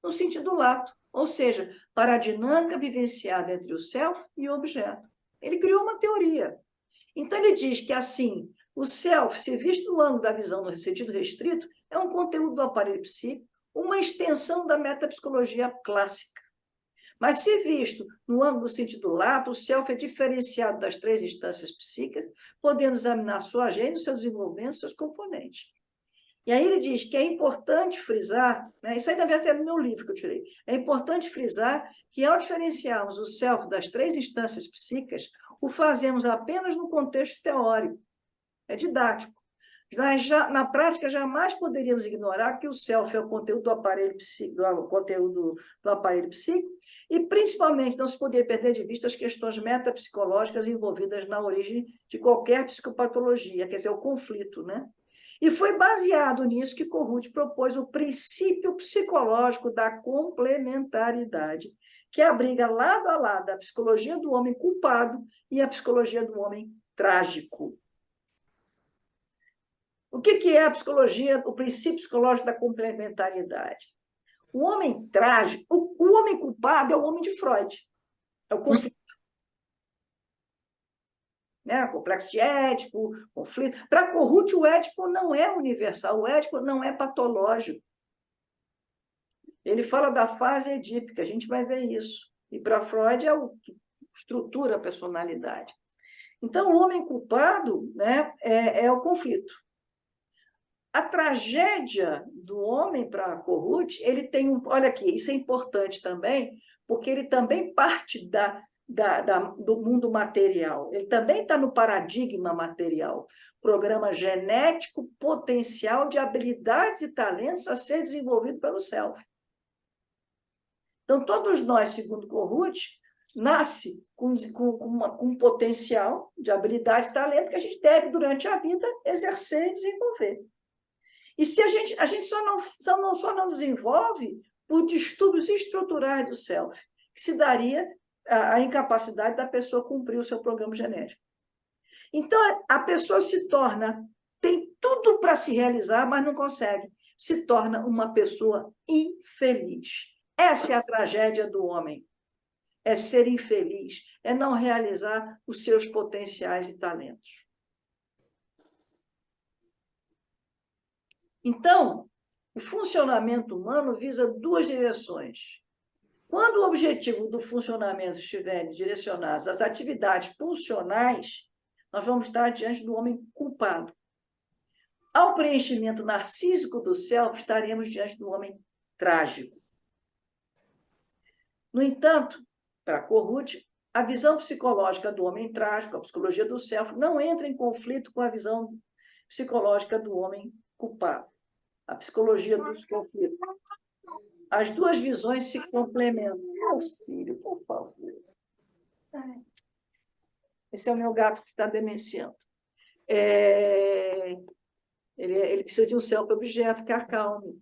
no sentido lato, ou seja, para a dinâmica vivenciada entre o self e o objeto. Ele criou uma teoria. Então, ele diz que, assim, o self, se visto no ângulo da visão no sentido restrito, é um conteúdo do aparelho psíquico, uma extensão da metapsicologia clássica. Mas, se visto no ângulo do sentido lato, o self é diferenciado das 3 instâncias psíquicas, podendo examinar sua agência, seu desenvolvimento, seus componentes. E aí ele diz que é importante frisar, né, isso aí, na verdade, é no meu livro que eu tirei, é importante frisar que, ao diferenciarmos o self das 3 instâncias psíquicas, o fazemos apenas no contexto teórico, é didático. Mas, na prática, jamais poderíamos ignorar que o self é o conteúdo do aparelho psíquico, e, principalmente, não se poderia perder de vista as questões metapsicológicas envolvidas na origem de qualquer psicopatologia, quer dizer, o conflito, né? E foi baseado nisso que Corrut propôs o princípio psicológico da complementaridade, que abriga lado a lado a psicologia do homem culpado e a psicologia do homem trágico. O que é a psicologia, o princípio psicológico da complementaridade? O homem trágico, o homem culpado é o homem de Freud, é o conflito. Né? Complexo de Édipo, conflito. Para Corrut, o Édipo não é universal, o Édipo não é patológico. Ele fala da fase edípica, a gente vai ver isso. E para Freud é o que estrutura a personalidade. Então, o homem culpado, né, é o conflito. A tragédia do homem para Corrut, ele tem olha aqui, isso é importante também, porque ele também parte do mundo material. Ele também está no paradigma material. Programa genético potencial de habilidades e talentos a ser desenvolvido pelo self. Então, todos nós, segundo Kohut, nasce com um potencial de habilidade e talento que a gente deve, durante a vida, exercer e desenvolver. E se a gente só não desenvolve por distúrbios estruturais do self, que se daria a incapacidade da pessoa cumprir o seu programa genético. Então, a pessoa tem tudo para se realizar, mas não consegue. Se torna uma pessoa infeliz. Essa é a tragédia do homem. É ser infeliz, é não realizar os seus potenciais e talentos. Então, o funcionamento humano visa duas direções. Quando o objetivo do funcionamento estiver direcionado às atividades pulsionais, nós vamos estar diante do homem culpado. Ao preenchimento narcísico do self, estaremos diante do homem trágico. No entanto, para Kohut, a visão psicológica do homem trágico, a psicologia do self, não entra em conflito com a visão psicológica do homem culpado, a psicologia dos conflitos. As duas visões se complementam. Meu filho, por favor. Esse é o meu gato que está demenciando. Ele precisa de um self-objeto que acalme.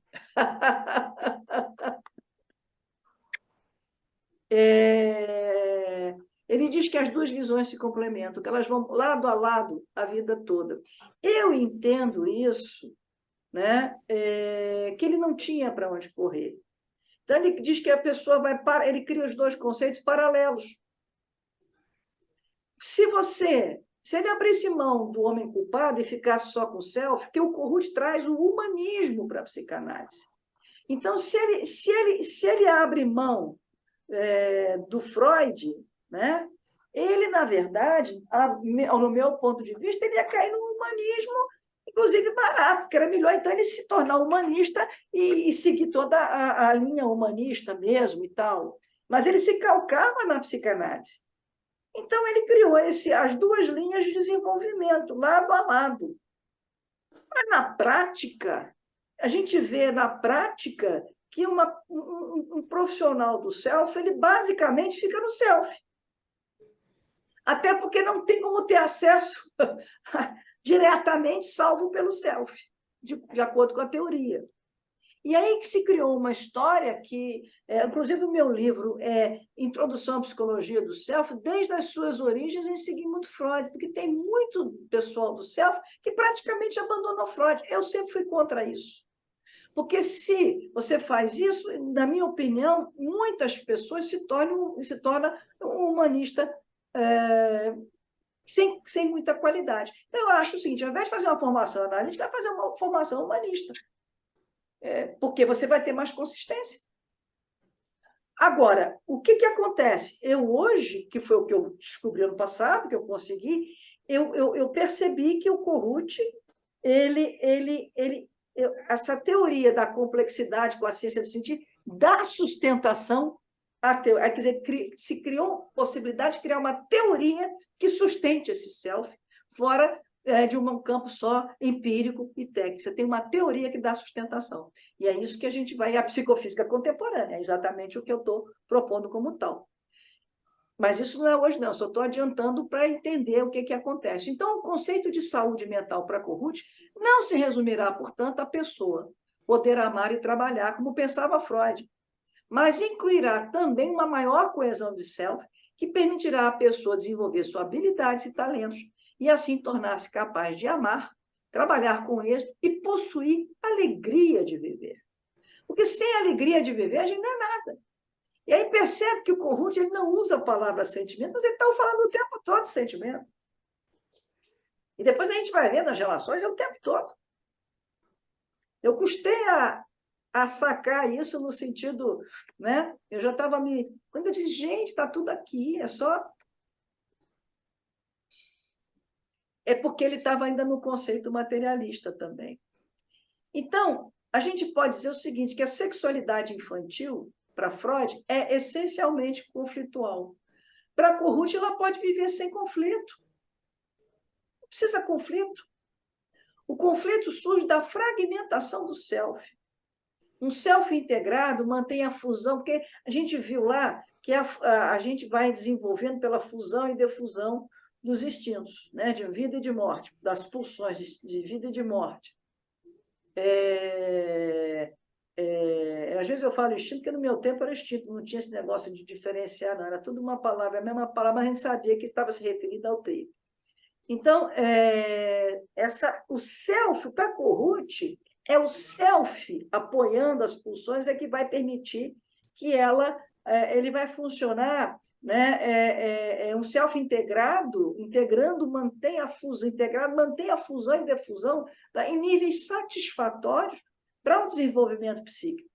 Ele diz que as duas visões se complementam, que elas vão lado a lado a vida toda. Eu entendo isso, né? Que ele não tinha para onde correr. Então, ele diz que a pessoa ele cria os dois conceitos paralelos. Se ele abrisse mão do homem culpado e ficasse só com o self, que o Kohut traz o humanismo para a psicanálise. Então, se ele abre mão do Freud, né, ele, na verdade, no meu ponto de vista, ele ia cair no humanismo, inclusive barato, que era melhor, então, ele se tornar humanista e seguir toda a linha humanista mesmo e tal. Mas ele se calcava na psicanálise. Então, ele criou as duas linhas de desenvolvimento, lado a lado. Mas, na prática, a gente vê que um profissional do self, ele basicamente fica no self. Até porque não tem como ter acesso diretamente, salvo pelo self, de acordo com a teoria. E aí que se criou uma história que, inclusive o meu livro é Introdução à Psicologia do Self, desde as suas origens em Sigmund Freud, porque tem muito pessoal do self que praticamente abandonou Freud. Eu sempre fui contra isso. Porque se você faz isso, na minha opinião, muitas pessoas se tornam um humanista sem muita qualidade. Então, eu acho o seguinte, ao invés de fazer uma formação analítica, vai fazer uma formação humanista. Porque você vai ter mais consistência. Agora, o que acontece? Eu hoje, que foi o que eu descobri ano passado, que eu consegui, eu percebi que o Kohut, essa teoria da complexidade com a ciência do sentido dá sustentação à teoria. Quer dizer, se criou possibilidade de criar uma teoria que sustente esse self, fora de um campo só empírico e técnico. Você tem uma teoria que dá sustentação. E é isso que a gente vai... A psicofísica contemporânea, é exatamente o que eu estou propondo como tal. Mas isso não é hoje, não. Eu só estou adiantando para entender o que acontece. Então, o conceito de saúde mental para Kohut não se resumirá, portanto, à pessoa poder amar e trabalhar, como pensava Freud, mas incluirá também uma maior coesão de self, que permitirá à pessoa desenvolver suas habilidades e talentos, e assim tornar-se capaz de amar, trabalhar com êxito e possuir alegria de viver. Porque sem alegria de viver, a gente não é nada. E aí percebe que o Kohut ele não usa a palavra sentimento, mas ele está falando o tempo todo de sentimento. E depois a gente vai ver nas relações o tempo todo. Eu custei a sacar isso no sentido, né? Eu já estava Quando eu disse, gente, está tudo aqui, é só... É porque ele estava ainda no conceito materialista também. Então, a gente pode dizer o seguinte, que a sexualidade infantil, para Freud, é essencialmente conflitual. Para a Kohut, ela pode viver sem conflito. Não precisa conflito. O conflito surge da fragmentação do self. Um self integrado mantém a fusão, porque a gente viu lá que a gente vai desenvolvendo pela fusão e defusão dos instintos, né? De vida e de morte, das pulsões de vida e de morte. Às vezes eu falo instinto, porque no meu tempo era instinto, não tinha esse negócio de diferenciar, não, era tudo uma palavra, a mesma palavra, mas a gente sabia que estava se referindo ao trio. Então, o self, para a Kohut, é o self apoiando as pulsões é que vai permitir que ele vai funcionar, né? Um self integrado, mantém a fusão e defusão em níveis satisfatórios para o desenvolvimento psíquico.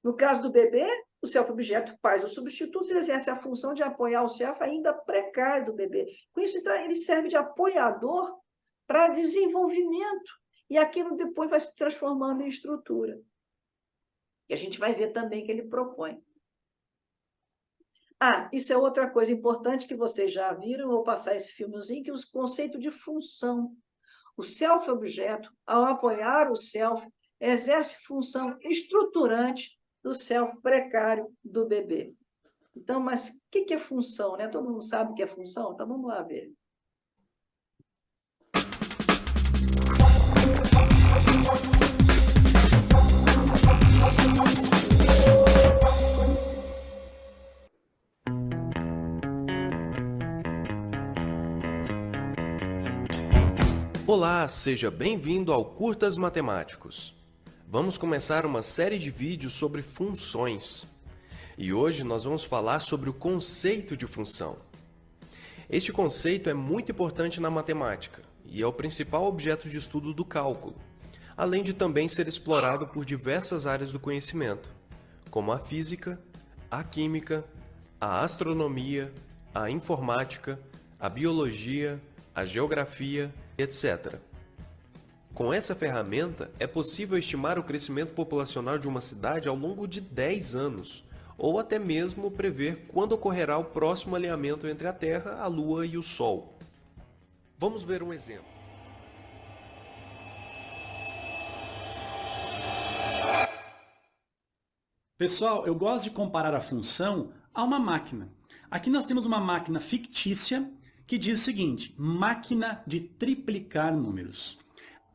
No caso do bebê, o self-objeto, pais ou substitutos, exerce a função de apoiar o self ainda precário do bebê. Com isso, então, ele serve de apoiador para desenvolvimento. E aquilo depois vai se transformando em estrutura. E a gente vai ver também que ele propõe. Isso é outra coisa importante que vocês já viram, vou passar esse filmezinho, que é o conceito de função. O self-objeto, ao apoiar o self, exerce função estruturante do self precário do bebê. Então, mas o que é função, né? Todo mundo sabe o que é função? Então, vamos lá ver. Olá, seja bem-vindo ao Curtas Matemáticos. Vamos começar uma série de vídeos sobre funções. E hoje nós vamos falar sobre o conceito de função. Este conceito é muito importante na matemática e é o principal objeto de estudo do cálculo, além de também ser explorado por diversas áreas do conhecimento, como a física, a química, a astronomia, a informática, a biologia, a geografia, etc. Com essa ferramenta, é possível estimar o crescimento populacional de uma cidade ao longo de 10 anos, ou até mesmo prever quando ocorrerá o próximo alinhamento entre a Terra, a Lua e o Sol. Vamos ver um exemplo. Pessoal, eu gosto de comparar a função a uma máquina. Aqui nós temos uma máquina fictícia que diz o seguinte: máquina de triplicar números.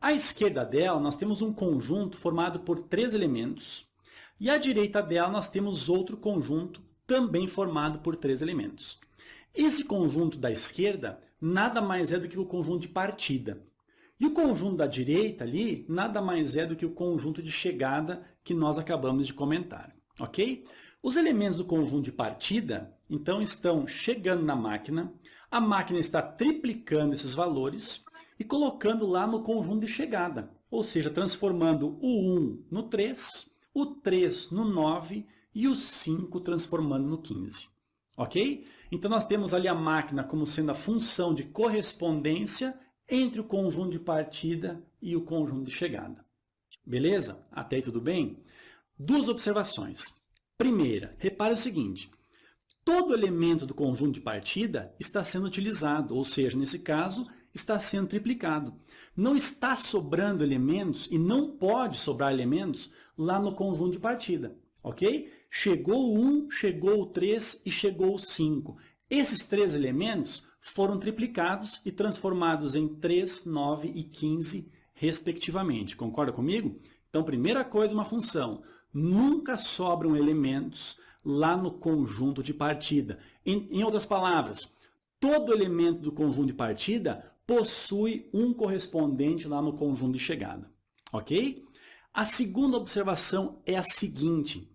À esquerda dela, nós temos um conjunto formado por 3 elementos. E à direita dela, nós temos outro conjunto também formado por 3 elementos. Esse conjunto da esquerda nada mais é do que o conjunto de partida. E o conjunto da direita ali nada mais é do que o conjunto de chegada que nós acabamos de comentar. Ok? Os elementos do conjunto de partida, então, estão chegando na máquina. A máquina está triplicando esses valores e colocando lá no conjunto de chegada, ou seja, transformando o 1 no 3, o 3 no 9 e o 5 transformando no 15. Ok? Então nós temos ali a máquina como sendo a função de correspondência entre o conjunto de partida e o conjunto de chegada. Beleza? Até aí tudo bem? 2 observações. Primeira, repare o seguinte: todo elemento do conjunto de partida está sendo utilizado, ou seja, nesse caso, está sendo triplicado. Não está sobrando elementos e não pode sobrar elementos lá no conjunto de partida, ok? Chegou o 1, chegou o 3 e chegou o 5. Esses 3 elementos foram triplicados e transformados em 3, 9 e 15, respectivamente. Concorda comigo? Então, primeira coisa, uma função. Nunca sobram elementos lá no conjunto de partida. Em outras palavras, todo elemento do conjunto de partida possui um correspondente lá no conjunto de chegada. Ok? A segunda observação é a seguinte: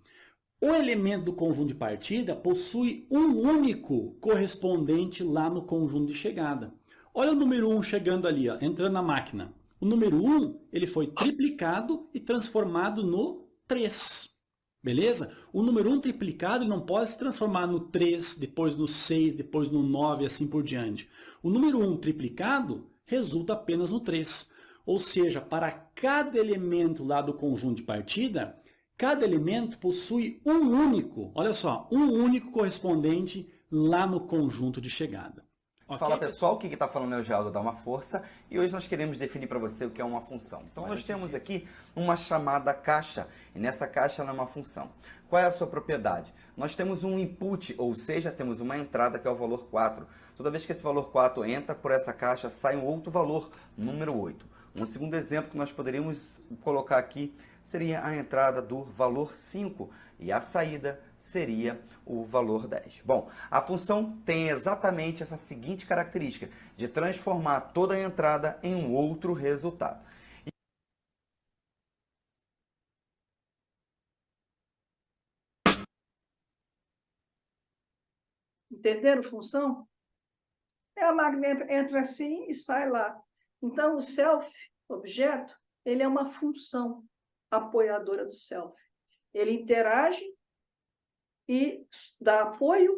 o elemento do conjunto de partida possui um único correspondente lá no conjunto de chegada. Olha o número 1 chegando ali, ó, entrando na máquina. O número 1 ele foi triplicado e transformado no 3. Beleza? O número 1 triplicado ele não pode se transformar no 3, depois no 6, depois no 9 e assim por diante. O número 1 triplicado resulta apenas no 3. Ou seja, para cada elemento lá do conjunto de partida, cada elemento possui um único, olha só, um único correspondente lá no conjunto de chegada. Okay? Fala pessoal, o que está falando é o Geraldo Dá Uma Força e hoje nós queremos definir para você o que é uma função. Então nós temos aqui uma chamada caixa e nessa caixa ela é uma função. Qual é a sua propriedade? Nós temos um input, ou seja, temos uma entrada que é o valor 4. Toda vez que esse valor 4 entra por essa caixa, sai um outro valor, número 8. Um segundo exemplo que nós poderíamos colocar aqui seria a entrada do valor 5 e a saída seria o valor 10. Bom, a função tem exatamente essa seguinte característica, de transformar toda a entrada em um outro resultado. Entenderam função? A máquina entra assim e sai lá. Então, o self, objeto, ele é uma função apoiadora do self. Ele interage e dá apoio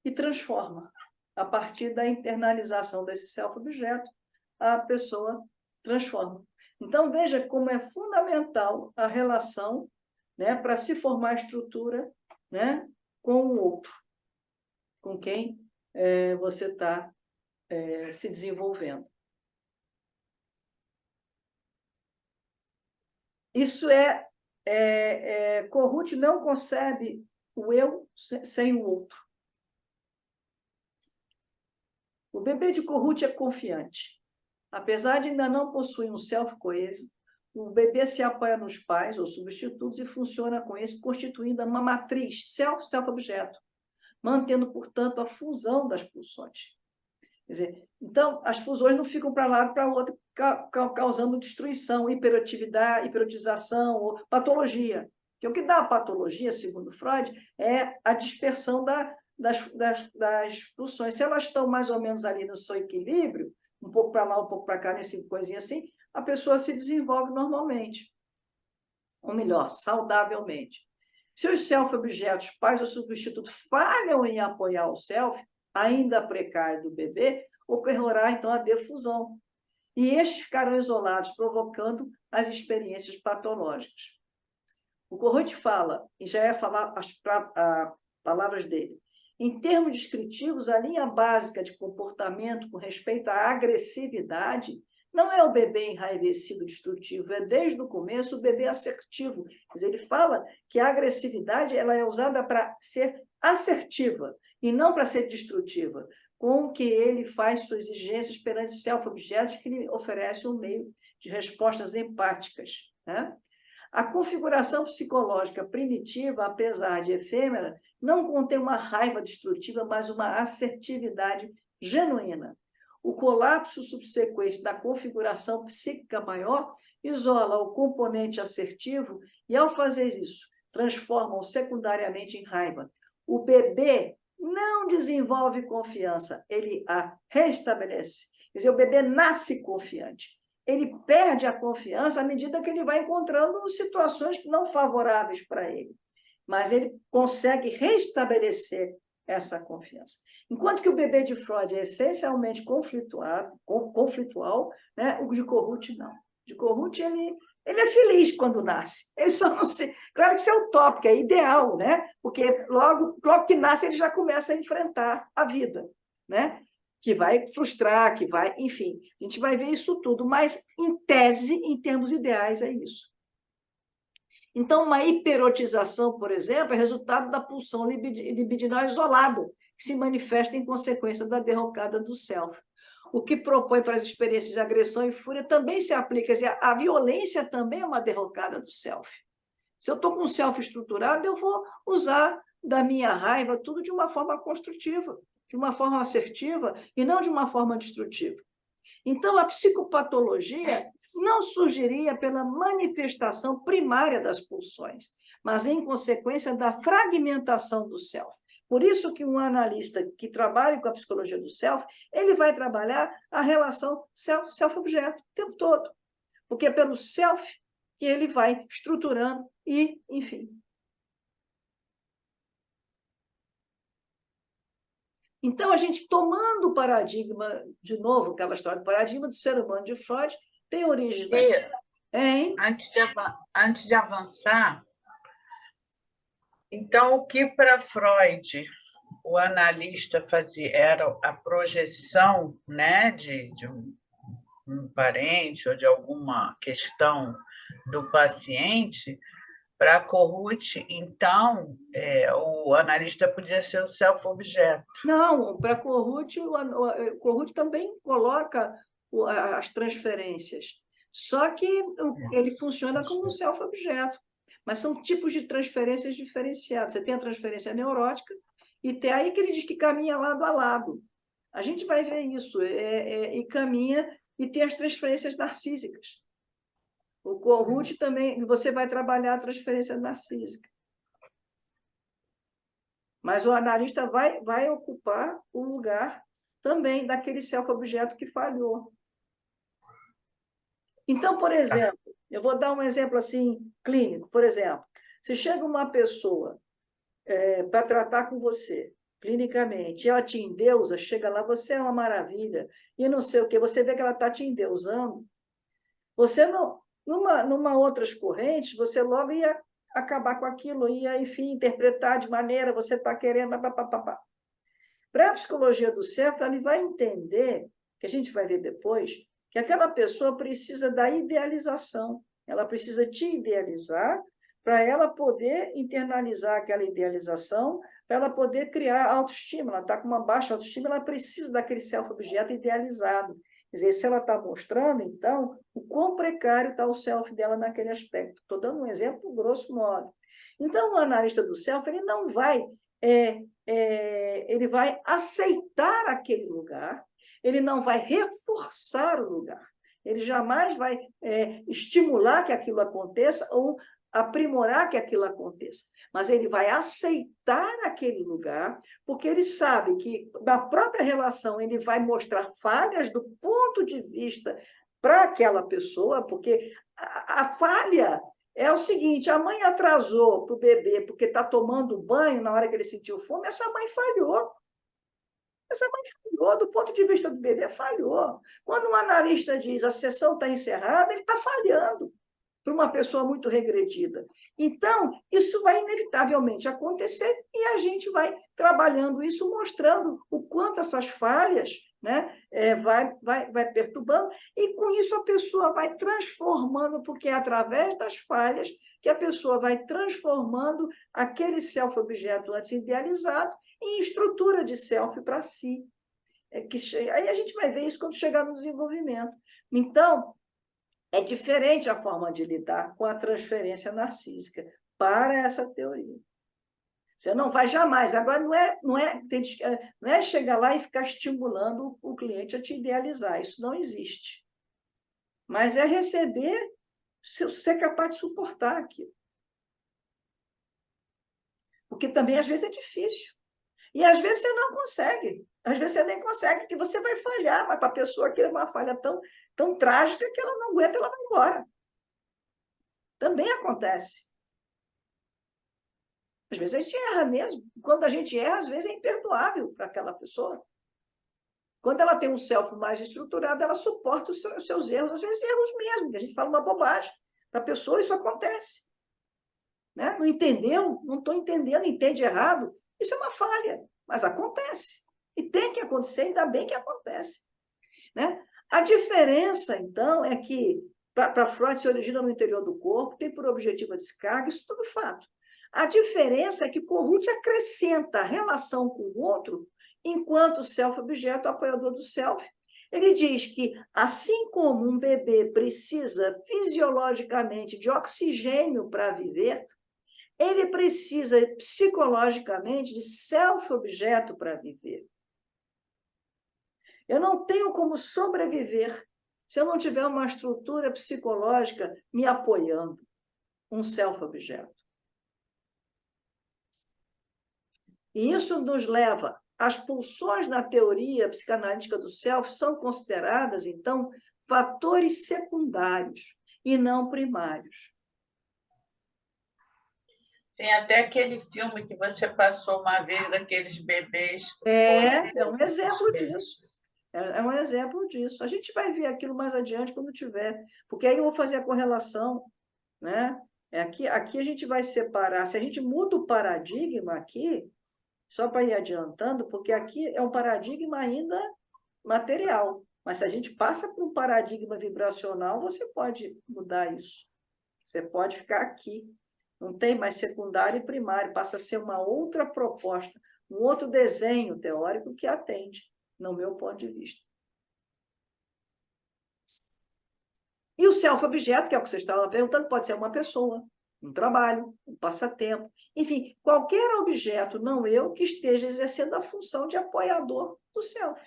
e transforma. A partir da internalização desse self-objeto, a pessoa transforma. Então, veja como é fundamental a relação, né, para se formar a estrutura, né, com o outro, com quem você está se desenvolvendo. Isso Kohut não concebe o eu sem o outro. O bebê de Kohut é confiante. Apesar de ainda não possuir um self coeso, o bebê se apoia nos pais ou substitutos e funciona com isso, constituindo uma matriz self-objeto, mantendo, portanto, a fusão das pulsões. Quer dizer, então, as fusões não ficam para um lado e para o outro, causando destruição, hiperotização ou patologia. Porque o que dá a patologia, segundo Freud, é a dispersão das pulsões. Se elas estão mais ou menos ali no seu equilíbrio, um pouco para lá, um pouco para cá, nesse coisinha assim, a pessoa se desenvolve normalmente. Ou melhor, saudavelmente. Se os self-objetos, pais ou substitutos, falham em apoiar o self, ainda precário do bebê, ocorrerá, então, a defusão. E estes ficarão isolados, provocando as experiências patológicas. O Kohut fala, e já é falar as palavras dele, em termos descritivos, a linha básica de comportamento com respeito à agressividade não é o bebê enraivecido, destrutivo, é desde o começo o bebê assertivo. Quer dizer, ele fala que a agressividade ela é usada para ser assertiva e não para ser destrutiva, com que ele faz suas exigências perante self-objetos que lhe oferecem um meio de respostas empáticas, né? A configuração psicológica primitiva, apesar de efêmera, não contém uma raiva destrutiva, mas uma assertividade genuína. O colapso subsequente da configuração psíquica maior isola o componente assertivo e, ao fazer isso, transforma-o secundariamente em raiva. O bebê não desenvolve confiança, ele a restabelece. Quer dizer, o bebê nasce confiante. Ele perde a confiança à medida que ele vai encontrando situações não favoráveis para ele. Mas ele consegue restabelecer essa confiança. Enquanto que o bebê de Freud é essencialmente conflitual, né? O de Kohut não. O de Kohut, ele é feliz quando nasce. Ele só não se... Claro que isso é utópico, é ideal, né? Porque logo que nasce, ele já começa a enfrentar a vida, né? Que vai frustrar, que vai... Enfim, a gente vai ver isso tudo, mas, em tese, em termos ideais, é isso. Então, uma hiperotização, por exemplo, é resultado da pulsão libidinal isolada, que se manifesta em consequência da derrocada do self. O que propõe para as experiências de agressão e fúria também se aplica. Quer dizer, a violência também é uma derrocada do self. Se eu estou com um self estruturado, eu vou usar da minha raiva tudo de uma forma construtiva, de uma forma assertiva e não de uma forma destrutiva. Então, a psicopatologia não surgiria pela manifestação primária das pulsões, mas em consequência da fragmentação do self. Por isso que um analista que trabalha com a psicologia do self, ele vai trabalhar a relação self-objeto o tempo todo, porque é pelo self que ele vai estruturando e, enfim. Então, a gente tomando o paradigma, de novo, aquela história do paradigma do ser humano de Freud, tem origem... Antes de avançar, então, o que para Freud o analista era a projeção, né, de um parente ou de alguma questão do paciente, para a Kohut, então, o analista podia ser o self-objeto. Não, para a Kohut, o Kohut também coloca as transferências, só que ele funciona como um self-objeto, mas são tipos de transferências diferenciadas. Você tem a transferência neurótica, e tem aí que ele diz que caminha lado a lado. A gente vai ver isso, e caminha, e tem as transferências narcísicas. O Kohut também, você vai trabalhar a transferência narcísica. Mas o analista vai ocupar o lugar também daquele self-objeto que falhou. Então, por exemplo, eu vou dar um exemplo assim clínico. Por exemplo, se chega uma pessoa para tratar com você, clinicamente, e ela te endeusa, chega lá, você é uma maravilha, e não sei o quê, você vê que ela está te endeusando, você não... Numa outras correntes, você logo ia acabar com aquilo, ia, enfim, interpretar de maneira, você está querendo... Para a psicologia do self, ele vai entender, que a gente vai ver depois, que aquela pessoa precisa da idealização, ela precisa te idealizar para ela poder internalizar aquela idealização, para ela poder criar autoestima. Ela está com uma baixa autoestima, ela precisa daquele self-objeto idealizado. Quer dizer, se ela está mostrando, então, o quão precário está o self dela naquele aspecto. Estou dando um exemplo grosso modo. Então, o analista do self, ele não vai... ele vai aceitar aquele lugar, ele não vai reforçar o lugar, ele jamais vai estimular que aquilo aconteça ou aprimorar que aquilo aconteça, mas ele vai aceitar aquele lugar, porque ele sabe que, da própria relação, ele vai mostrar falhas do ponto de vista para aquela pessoa, porque a falha é o seguinte: a mãe atrasou para o bebê porque está tomando banho na hora que ele sentiu fome, essa mãe falhou. Essa mãe falhou, do ponto de vista do bebê, falhou. Quando um analista diz a sessão está encerrada, ele está falhando para uma pessoa muito regredida. Então, isso vai inevitavelmente acontecer e a gente vai trabalhando isso, mostrando o quanto essas falhas, né, vai perturbando, e com isso a pessoa vai transformando, porque é através das falhas que a pessoa vai transformando aquele self-objeto antes idealizado em estrutura de self para si. Aí a gente vai ver isso quando chegar no desenvolvimento. Então, é diferente a forma de lidar com a transferência narcísica para essa teoria. Você não vai jamais. Agora, não é chegar lá e ficar estimulando o cliente a te idealizar. Isso não existe. Mas é receber, ser capaz de suportar aquilo. Porque também, às vezes, é difícil. E, às vezes, você não consegue. Às vezes, você nem consegue, porque você vai falhar, mas para a pessoa aquilo é uma falha tão trágica que ela não aguenta, ela vai embora. Também acontece. Às vezes a gente erra mesmo. Quando a gente erra, às vezes é imperdoável para aquela pessoa. Quando ela tem um self mais estruturado, ela suporta os seus erros, às vezes erros mesmo, que a gente fala uma bobagem. Para a pessoa isso acontece. Né? Não entendeu? Não estou entendendo, entende errado. Isso é uma falha, mas acontece. E tem que acontecer, ainda bem que acontece. Né? A diferença, então, é que para Freud se origina no interior do corpo, tem por objetivo a descarga, isso tudo fato. A diferença é que Kohut acrescenta a relação com o outro enquanto o self-objeto, apoiador do self. Ele diz que, assim como um bebê precisa fisiologicamente de oxigênio para viver, ele precisa psicologicamente de self-objeto para viver. Eu não tenho como sobreviver se eu não tiver uma estrutura psicológica me apoiando, um self-objeto. E isso nos leva... As pulsões na teoria psicanalítica do self são consideradas, então, fatores secundários e não primários. Tem até aquele filme que você passou uma vez daqueles bebês. É um exemplo disso. É um exemplo disso. A gente vai ver aquilo mais adiante quando tiver, porque aí eu vou fazer a correlação, né? Aqui a gente vai separar. Se a gente muda o paradigma aqui, Só para ir adiantando, porque aqui é um paradigma ainda material. Mas se a gente passa para um paradigma vibracional, você pode mudar isso. Você pode ficar aqui. Não tem mais secundário e primário, passa a ser uma outra proposta, um outro desenho teórico que atende, no meu ponto de vista. E o self-objeto, que é o que vocês estavam perguntando, pode ser uma pessoa, um trabalho, um passatempo, enfim, qualquer objeto não eu que esteja exercendo a função de apoiador do self.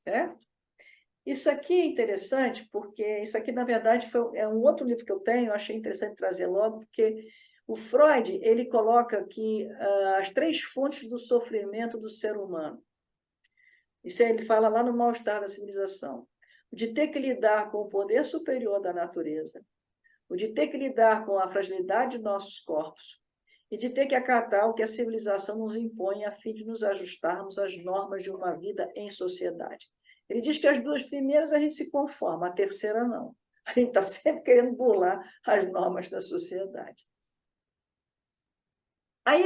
Certo? Isso aqui é interessante, porque isso aqui, na verdade, é um outro livro que eu tenho, eu achei interessante trazer logo, porque o Freud, ele coloca aqui as 3 fontes do sofrimento do ser humano. Isso ele fala lá no Mal-Estar da Civilização. O de ter que lidar com o poder superior da natureza, o de ter que lidar com a fragilidade de nossos corpos, e de ter que acatar o que a civilização nos impõe a fim de nos ajustarmos às normas de uma vida em sociedade. Ele diz que as 2 primeiras a gente se conforma, a terceira não. A gente está sempre querendo burlar as normas da sociedade. Aí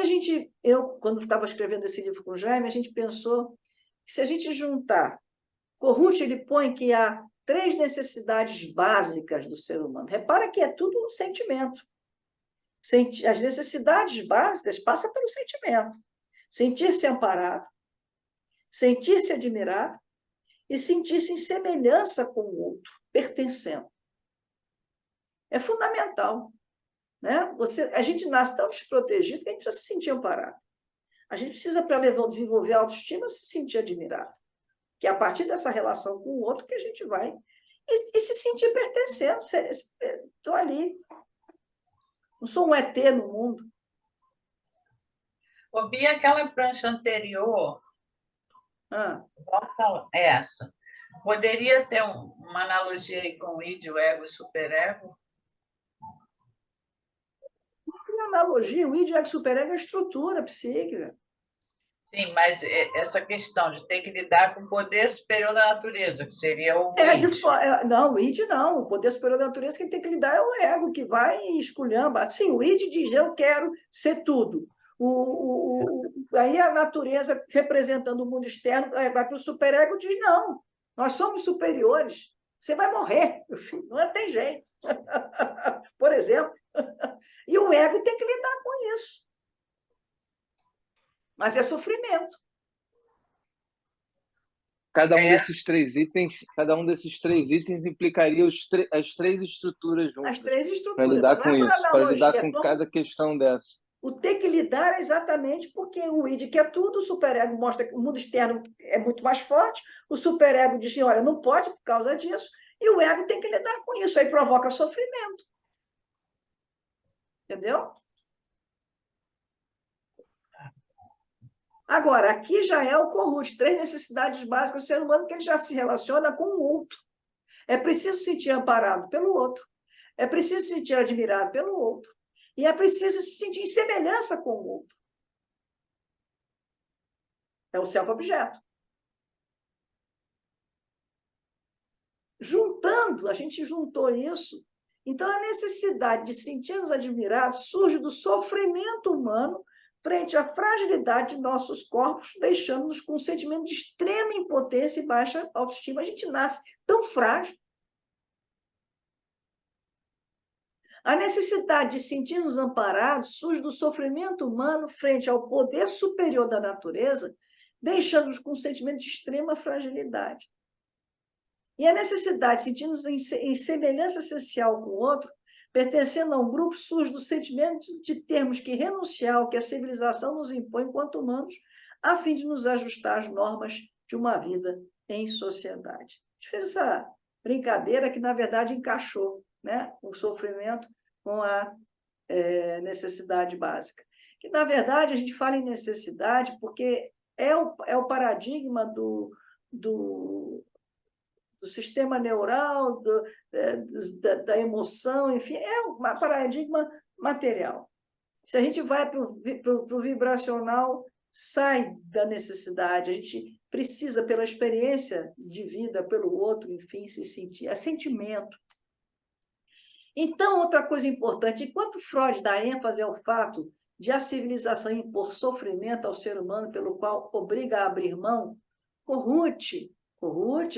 quando estava escrevendo esse livro com o Jaime, a gente pensou que se a gente juntar, Corrute ele põe que há 3 necessidades básicas do ser humano. Repara que é tudo um sentimento. As necessidades básicas passam pelo sentimento. Sentir-se amparado, sentir-se admirado e sentir-se em semelhança com o outro, pertencendo. É fundamental. Né? A gente nasce tão desprotegido que a gente precisa se sentir amparado. A gente precisa, para desenvolver a autoestima, se sentir admirado. Que é a partir dessa relação com o outro que a gente vai e se sentir pertencendo. Estou ali. Não sou um ET no mundo. Ô, Bia, aquela prancha anterior, volta essa. Poderia ter uma analogia aí com o id, o ego e o superego? Que analogia? O id, o ego e o superego é a estrutura psíquica. Sim, mas essa questão de ter que lidar com o poder superior da natureza, que seria o id. Não, o id não. O poder superior da natureza quem tem que lidar é o ego, que vai e esculhamba. Sim, o id diz, eu quero ser tudo. Aí a natureza, representando o mundo externo, vai para o superego e diz, não, nós somos superiores. Você vai morrer, meu filho, não tem jeito. Por exemplo. E o ego tem que lidar com isso. Mas é sofrimento. Cada um desses 3 itens implicaria as 3 estruturas juntas. As 3 estruturas. Para lidar com isso, para lidar com cada questão dessa. O ter que lidar é exatamente porque o id quer tudo, o superego mostra que o mundo externo é muito mais forte, o superego diz, olha, não pode por causa disso, e o ego tem que lidar com isso, aí provoca sofrimento. Entendeu? Agora, aqui já é o Corrute, 3 necessidades básicas do ser humano que ele já se relaciona com o outro. É preciso se sentir amparado pelo outro, é preciso se sentir admirado pelo outro, e é preciso se sentir em semelhança com o outro. É o self-objeto. Juntando, a gente juntou isso. Então, a necessidade de sentir-nos admirados surge do sofrimento humano frente à fragilidade de nossos corpos, deixando-nos com um sentimento de extrema impotência e baixa autoestima. A gente nasce tão frágil. A necessidade de sentir-nos amparados surge do sofrimento humano frente ao poder superior da natureza, deixando-nos com um sentimento de extrema fragilidade. E a necessidade de sentir-nos em semelhança essencial com o outro, pertencendo a um grupo, surge do sentimento de termos que renunciar ao que a civilização nos impõe enquanto humanos, a fim de nos ajustar às normas de uma vida em sociedade. A gente fez essa brincadeira que, na verdade, encaixou, né, o sofrimento com a necessidade básica. Que, na verdade, a gente fala em necessidade porque é o paradigma do sistema neural, da emoção, enfim, é um paradigma material. Se a gente vai para o vibracional, sai da necessidade, a gente precisa, pela experiência de vida, pelo outro, enfim, se sentir. É sentimento. Então, outra coisa importante, enquanto Freud dá ênfase ao fato de a civilização impor sofrimento ao ser humano pelo qual obriga a abrir mão, Corrute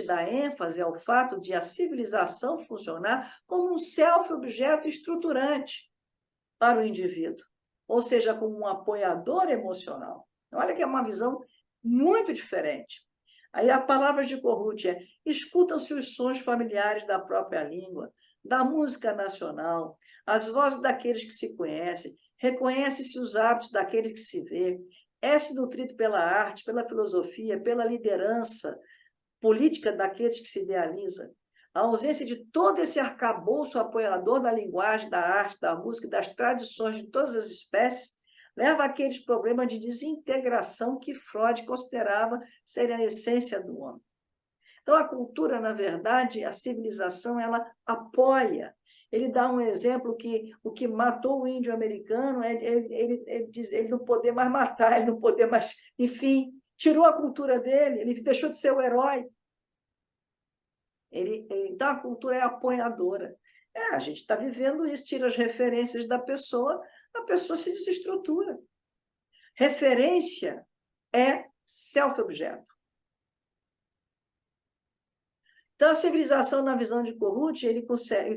dá ênfase ao fato de a civilização funcionar como um self-objeto estruturante para o indivíduo, ou seja, como um apoiador emocional. Olha que é uma visão muito diferente. Aí a palavra de Corrute é: escutam-se os sons familiares da própria língua, da música nacional, as vozes daqueles que se conhecem, reconhece-se os hábitos daqueles que se vê, é-se nutrido pela arte, pela filosofia, pela liderança política daqueles que se idealiza. A ausência de todo esse arcabouço apoiador da linguagem, da arte, da música, das tradições de todas as espécies, leva àqueles problemas de desintegração que Freud considerava serem a essência do homem. Então, a cultura, na verdade, a civilização, ela apoia. Ele dá um exemplo que o que matou o índio americano, ele diz ele não poder mais matar, ele não poder mais... Enfim, tirou a cultura dele, ele deixou de ser o herói. Então, a cultura é apoiadora. A gente está vivendo isso, tira as referências da pessoa, a pessoa se desestrutura. Referência é self-objeto. Então, a civilização, na visão de Corrute, ele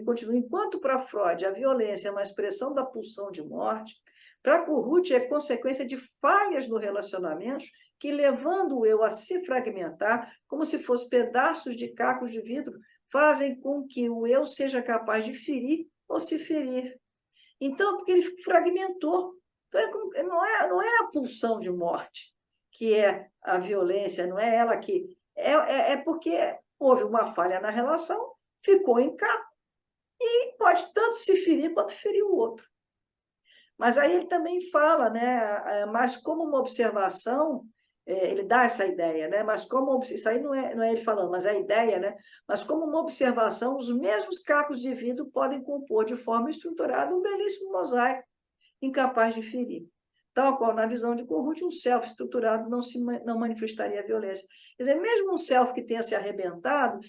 continua, enquanto para Freud a violência é uma expressão da pulsão de morte, para Corrute é consequência de falhas no relacionamento que, levando o eu a se fragmentar, como se fossem pedaços de cacos de vidro, fazem com que o eu seja capaz de ferir ou se ferir. Então, porque ele fragmentou. Então, não é a pulsão de morte que é a violência, não é ela que... É porque houve uma falha na relação, ficou em caco, e pode tanto se ferir quanto ferir o outro. Mas aí ele também fala, né? Mas como uma observação, ele dá essa ideia, né? Mas como isso aí não é ele falando, mas é a ideia, né? Mas como uma observação, os mesmos cacos de vidro podem compor de forma estruturada um belíssimo mosaico, incapaz de ferir. Tal qual, na visão de Corrute, um self estruturado não manifestaria a violência. Quer dizer, mesmo um self que tenha se arrebentado,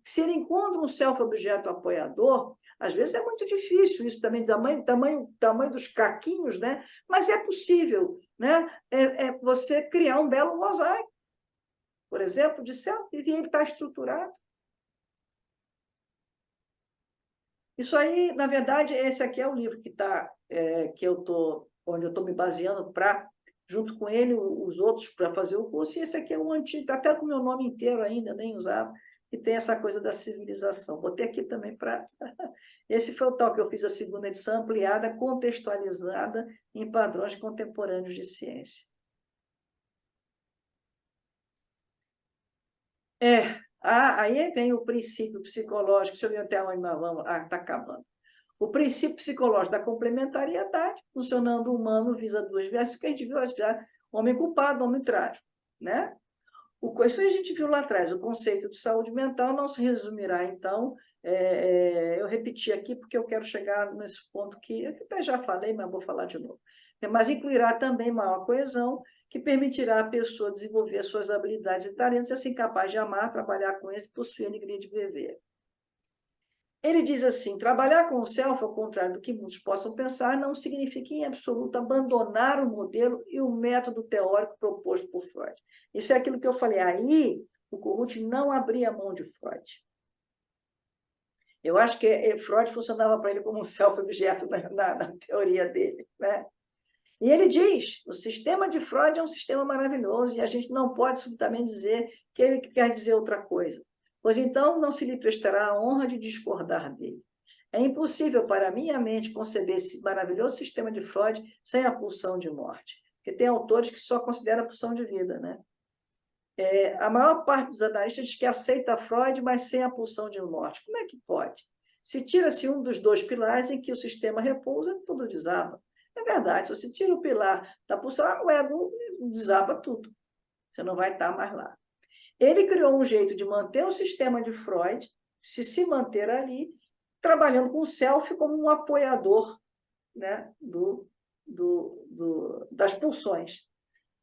se ele encontra um self-objeto apoiador, às vezes é muito difícil isso também, tamanho dos caquinhos, né? Mas é possível, né? Você criar um belo mosaico, por exemplo, de self, e ele está estruturado. Isso aí, na verdade, esse aqui é o livro onde eu estou me baseando para, junto com ele, os outros, para fazer o curso, e esse aqui é o antigo, até com o meu nome inteiro ainda, nem usava, e tem essa coisa da civilização. Botei aqui também para... Esse foi o tal que eu fiz a segunda edição, ampliada, contextualizada em padrões contemporâneos de ciência. Aí vem o princípio psicológico, deixa eu ver até onde nós vamos... está acabando. O princípio psicológico da complementariedade, funcionando o humano, visa duas vias, que a gente viu, homem culpado, homem trágico, né? Isso a gente viu lá atrás, o conceito de saúde mental não se resumirá, então, eu repeti aqui porque eu quero chegar nesse ponto que eu até já falei, mas vou falar de novo. Mas incluirá também maior coesão, que permitirá à pessoa desenvolver suas habilidades e talentos, e assim capaz de amar, trabalhar com eles, possuir a alegria de viver. Ele diz assim: trabalhar com o self, ao contrário do que muitos possam pensar, não significa em absoluto abandonar o modelo e o método teórico proposto por Freud. Isso é aquilo que eu falei. Aí, o Corrute não abria mão de Freud. Eu acho que Freud funcionava para ele como um self-objeto na teoria dele, né? E ele diz: o sistema de Freud é um sistema maravilhoso e a gente não pode subitamente dizer que ele quer dizer outra coisa, pois então não se lhe prestará a honra de discordar dele. É impossível para a minha mente conceber esse maravilhoso sistema de Freud sem a pulsão de morte, porque tem autores que só consideram a pulsão de vida, né? A maior parte dos analistas diz que aceita Freud, mas sem a pulsão de morte. Como é que pode? Se tira-se um dos dois pilares em que o sistema repousa, tudo desaba. É verdade, se você tira o pilar da pulsão, o ego desaba tudo. Você não vai estar mais lá. Ele criou um jeito de manter o sistema de Freud, se manter ali, trabalhando com o self como um apoiador, né, das pulsões.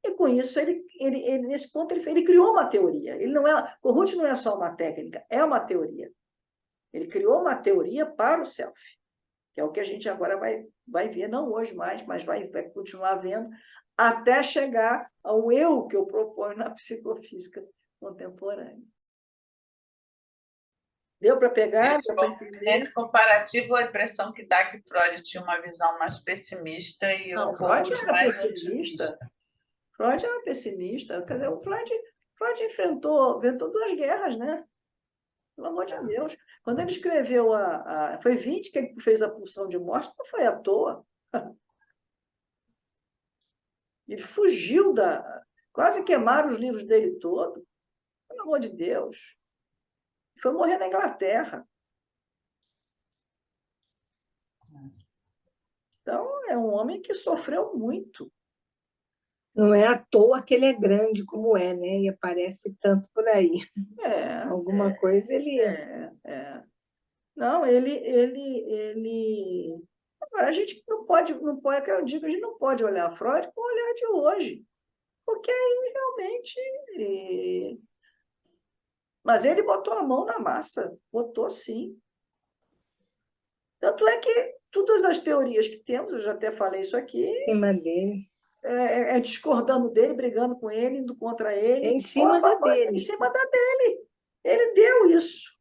E com isso, nesse ponto, ele criou uma teoria. Kohut não é só uma técnica, é uma teoria. Ele criou uma teoria para o self, que é o que a gente agora vai ver, não hoje mais, mas vai continuar vendo, até chegar ao eu que eu proponho na psicofísica contemporânea. Deu para pegar? Nesse comparativo, a impressão que dá é que Freud tinha uma visão mais pessimista e o Freud era mais pessimista. otimista. Freud era pessimista. Quer dizer, o Freud enfrentou duas guerras, né? Pelo amor de Deus. Quando ele escreveu foi Wundt que ele fez a pulsão de morte, não foi à toa. Ele fugiu quase queimaram os livros dele todo. Pelo amor de Deus. Foi morrer na Inglaterra. Então, é um homem que sofreu muito. Não é à toa que ele é grande como é, né? E aparece tanto por aí. Alguma coisa ele... Não, ele... Agora, a gente não pode, eu digo, a gente não pode olhar Freud com o olhar de hoje. Porque aí, realmente... Mas ele botou a mão na massa. Botou, sim. Tanto é que todas as teorias que temos, eu já até falei isso aqui... Em cima dele. Discordando dele, brigando com ele, indo contra ele. Em cima da dele. Em cima da dele. Ele deu isso.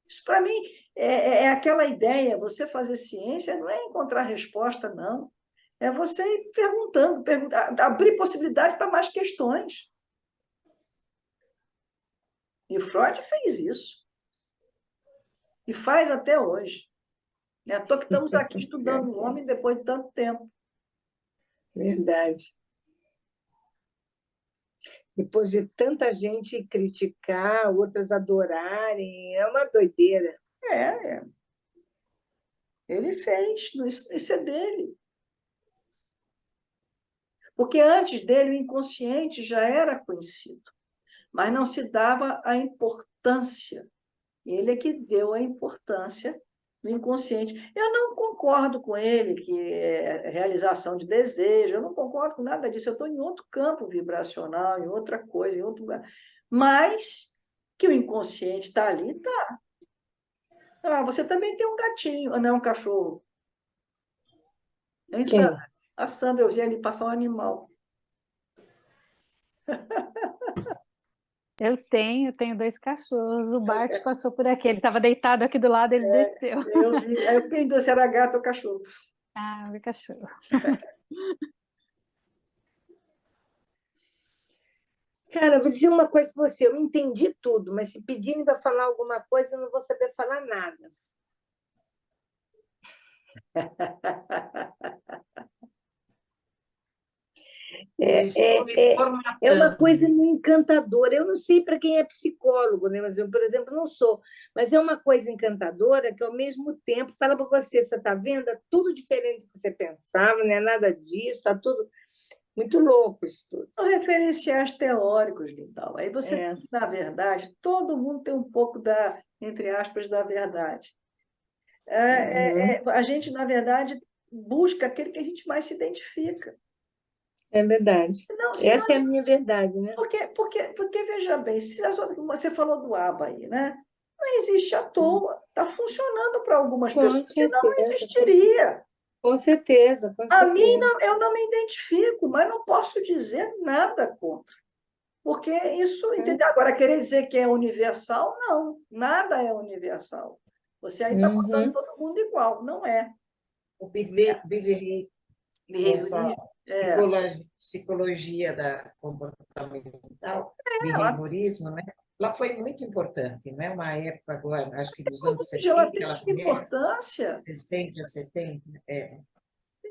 Isso, para mim, é aquela ideia, você fazer ciência não é encontrar resposta, não. É você ir perguntando, abrir possibilidade para mais questões. E o Freud fez isso. E faz até hoje. É à toa que estamos aqui estudando o homem depois de tanto tempo. Verdade. Depois de tanta gente criticar, outras adorarem, é uma doideira. Ele fez, isso é dele. Porque antes dele o inconsciente já era conhecido, mas não se dava a importância. Ele é que deu a importância no inconsciente. Eu não concordo com ele que é realização de desejo, eu não concordo com nada disso, eu estou em outro campo vibracional, em outra coisa, em outro lugar. Mas que o inconsciente está ali, está. Você também tem um gatinho, não, um cachorro. Hein, Sandra? A Sandra, eu vi ali passar um animal. Eu tenho 2 cachorros. O Bart passou por aqui. Ele estava deitado aqui do lado, ele desceu. Eu vi. Aí eu fiquei em dúvida se era gato ou cachorro. Ah, o cachorro. Cara, vou dizer uma coisa para você. Eu entendi tudo, mas se pedirem para falar alguma coisa, eu não vou saber falar nada. É uma coisa meio encantadora. Eu não sei para quem é psicólogo, né? Mas eu, por exemplo, não sou. Mas é uma coisa encantadora que, ao mesmo tempo, fala para você, você está vendo? É tudo diferente do que você pensava, não é nada disso, está tudo muito louco isso tudo. São referenciais teóricos, Lindau. Aí você, na verdade, todo mundo tem um pouco entre aspas, da verdade. A gente, na verdade, busca aquele que a gente mais se identifica. É verdade. Essa é a minha verdade, né? Porque veja bem, você falou do ABA aí, né? Não existe à toa. Está funcionando para algumas pessoas que não existiria. Com certeza, com certeza. A mim, eu não me identifico, mas não posso dizer nada contra. Porque isso, entendeu? Agora, querer dizer que é universal, não. Nada é universal. Você aí está botando todo mundo igual. Não é. O Beverly, essa psicologia da comportamental, behaviorismo, né? Ela foi muito importante, não é? Uma época agora, acho que dos anos 70, ela tem importância. 60, 70,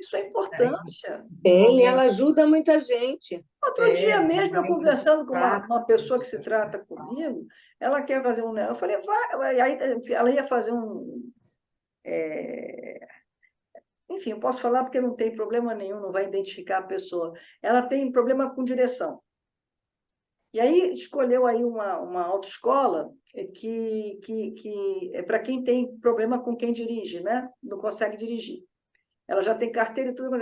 Isso é importância. Tem, ela ajuda muita gente. Outro dia mesmo, eu conversando com uma pessoa que se trata comigo, ela quer fazer um... Eu falei, vai. Aí ela ia fazer um... Enfim, eu posso falar porque não tem problema nenhum, não vai identificar a pessoa. Ela tem problema com direção. E aí escolheu aí uma autoescola que é para quem tem problema com quem dirige, né? Não consegue dirigir. Ela já tem carteira e tudo.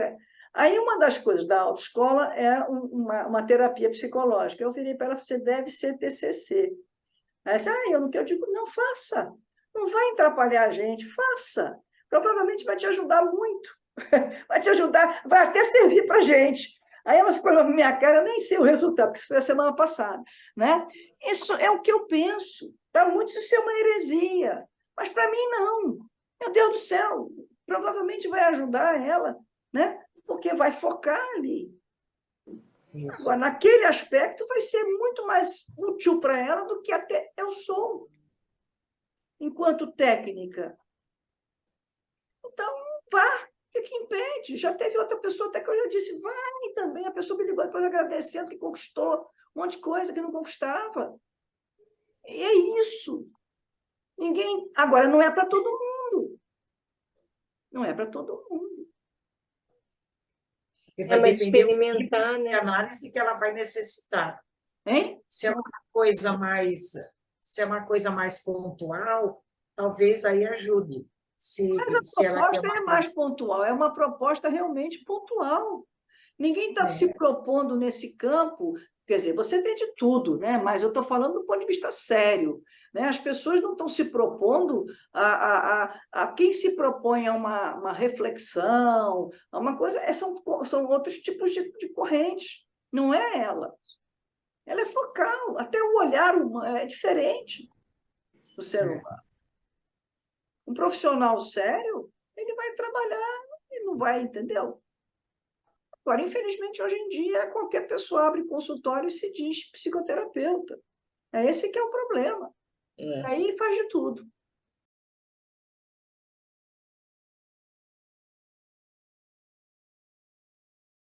Aí, uma das coisas da autoescola é uma terapia psicológica. Eu virei para ela, você deve ser TCC. Aí ela disse, eu digo, não, faça. Não vai atrapalhar a gente, faça. Provavelmente vai te ajudar muito. Vai te ajudar, vai até servir para a gente. Aí ela ficou na minha cara, eu nem sei o resultado, porque isso foi a semana passada. Né? Isso é o que eu penso. Para muitos isso é uma heresia, mas para mim não. Meu Deus do céu, provavelmente vai ajudar ela, né? Porque vai focar ali. Isso. Agora, naquele aspecto, vai ser muito mais útil para ela do que até eu sou, enquanto técnica. Então, vá. O que impede? Já teve outra pessoa até que eu já disse, vai também. A pessoa me ligou depois agradecendo que conquistou um monte de coisa que não conquistava. E é isso. Ninguém... Agora, não é para todo mundo. Não é para todo mundo. E vai depender experimentar, né? Da análise que ela vai necessitar. Hein? Se é uma coisa mais pontual, talvez aí ajude. Mas a proposta é mais pontual, é uma proposta realmente pontual. Ninguém está se propondo nesse campo, quer dizer, você vê de tudo, né? Mas eu estou falando do ponto de vista sério. Né? As pessoas não estão se propondo a quem se propõe a uma reflexão, a uma coisa, são outros tipos de correntes, não é ela. Ela é focal, até o olhar humano é diferente do ser humano. Um profissional sério, ele vai trabalhar e não vai, entendeu? Agora, infelizmente, hoje em dia, qualquer pessoa abre consultório e se diz psicoterapeuta. É esse que é o problema. Aí faz de tudo.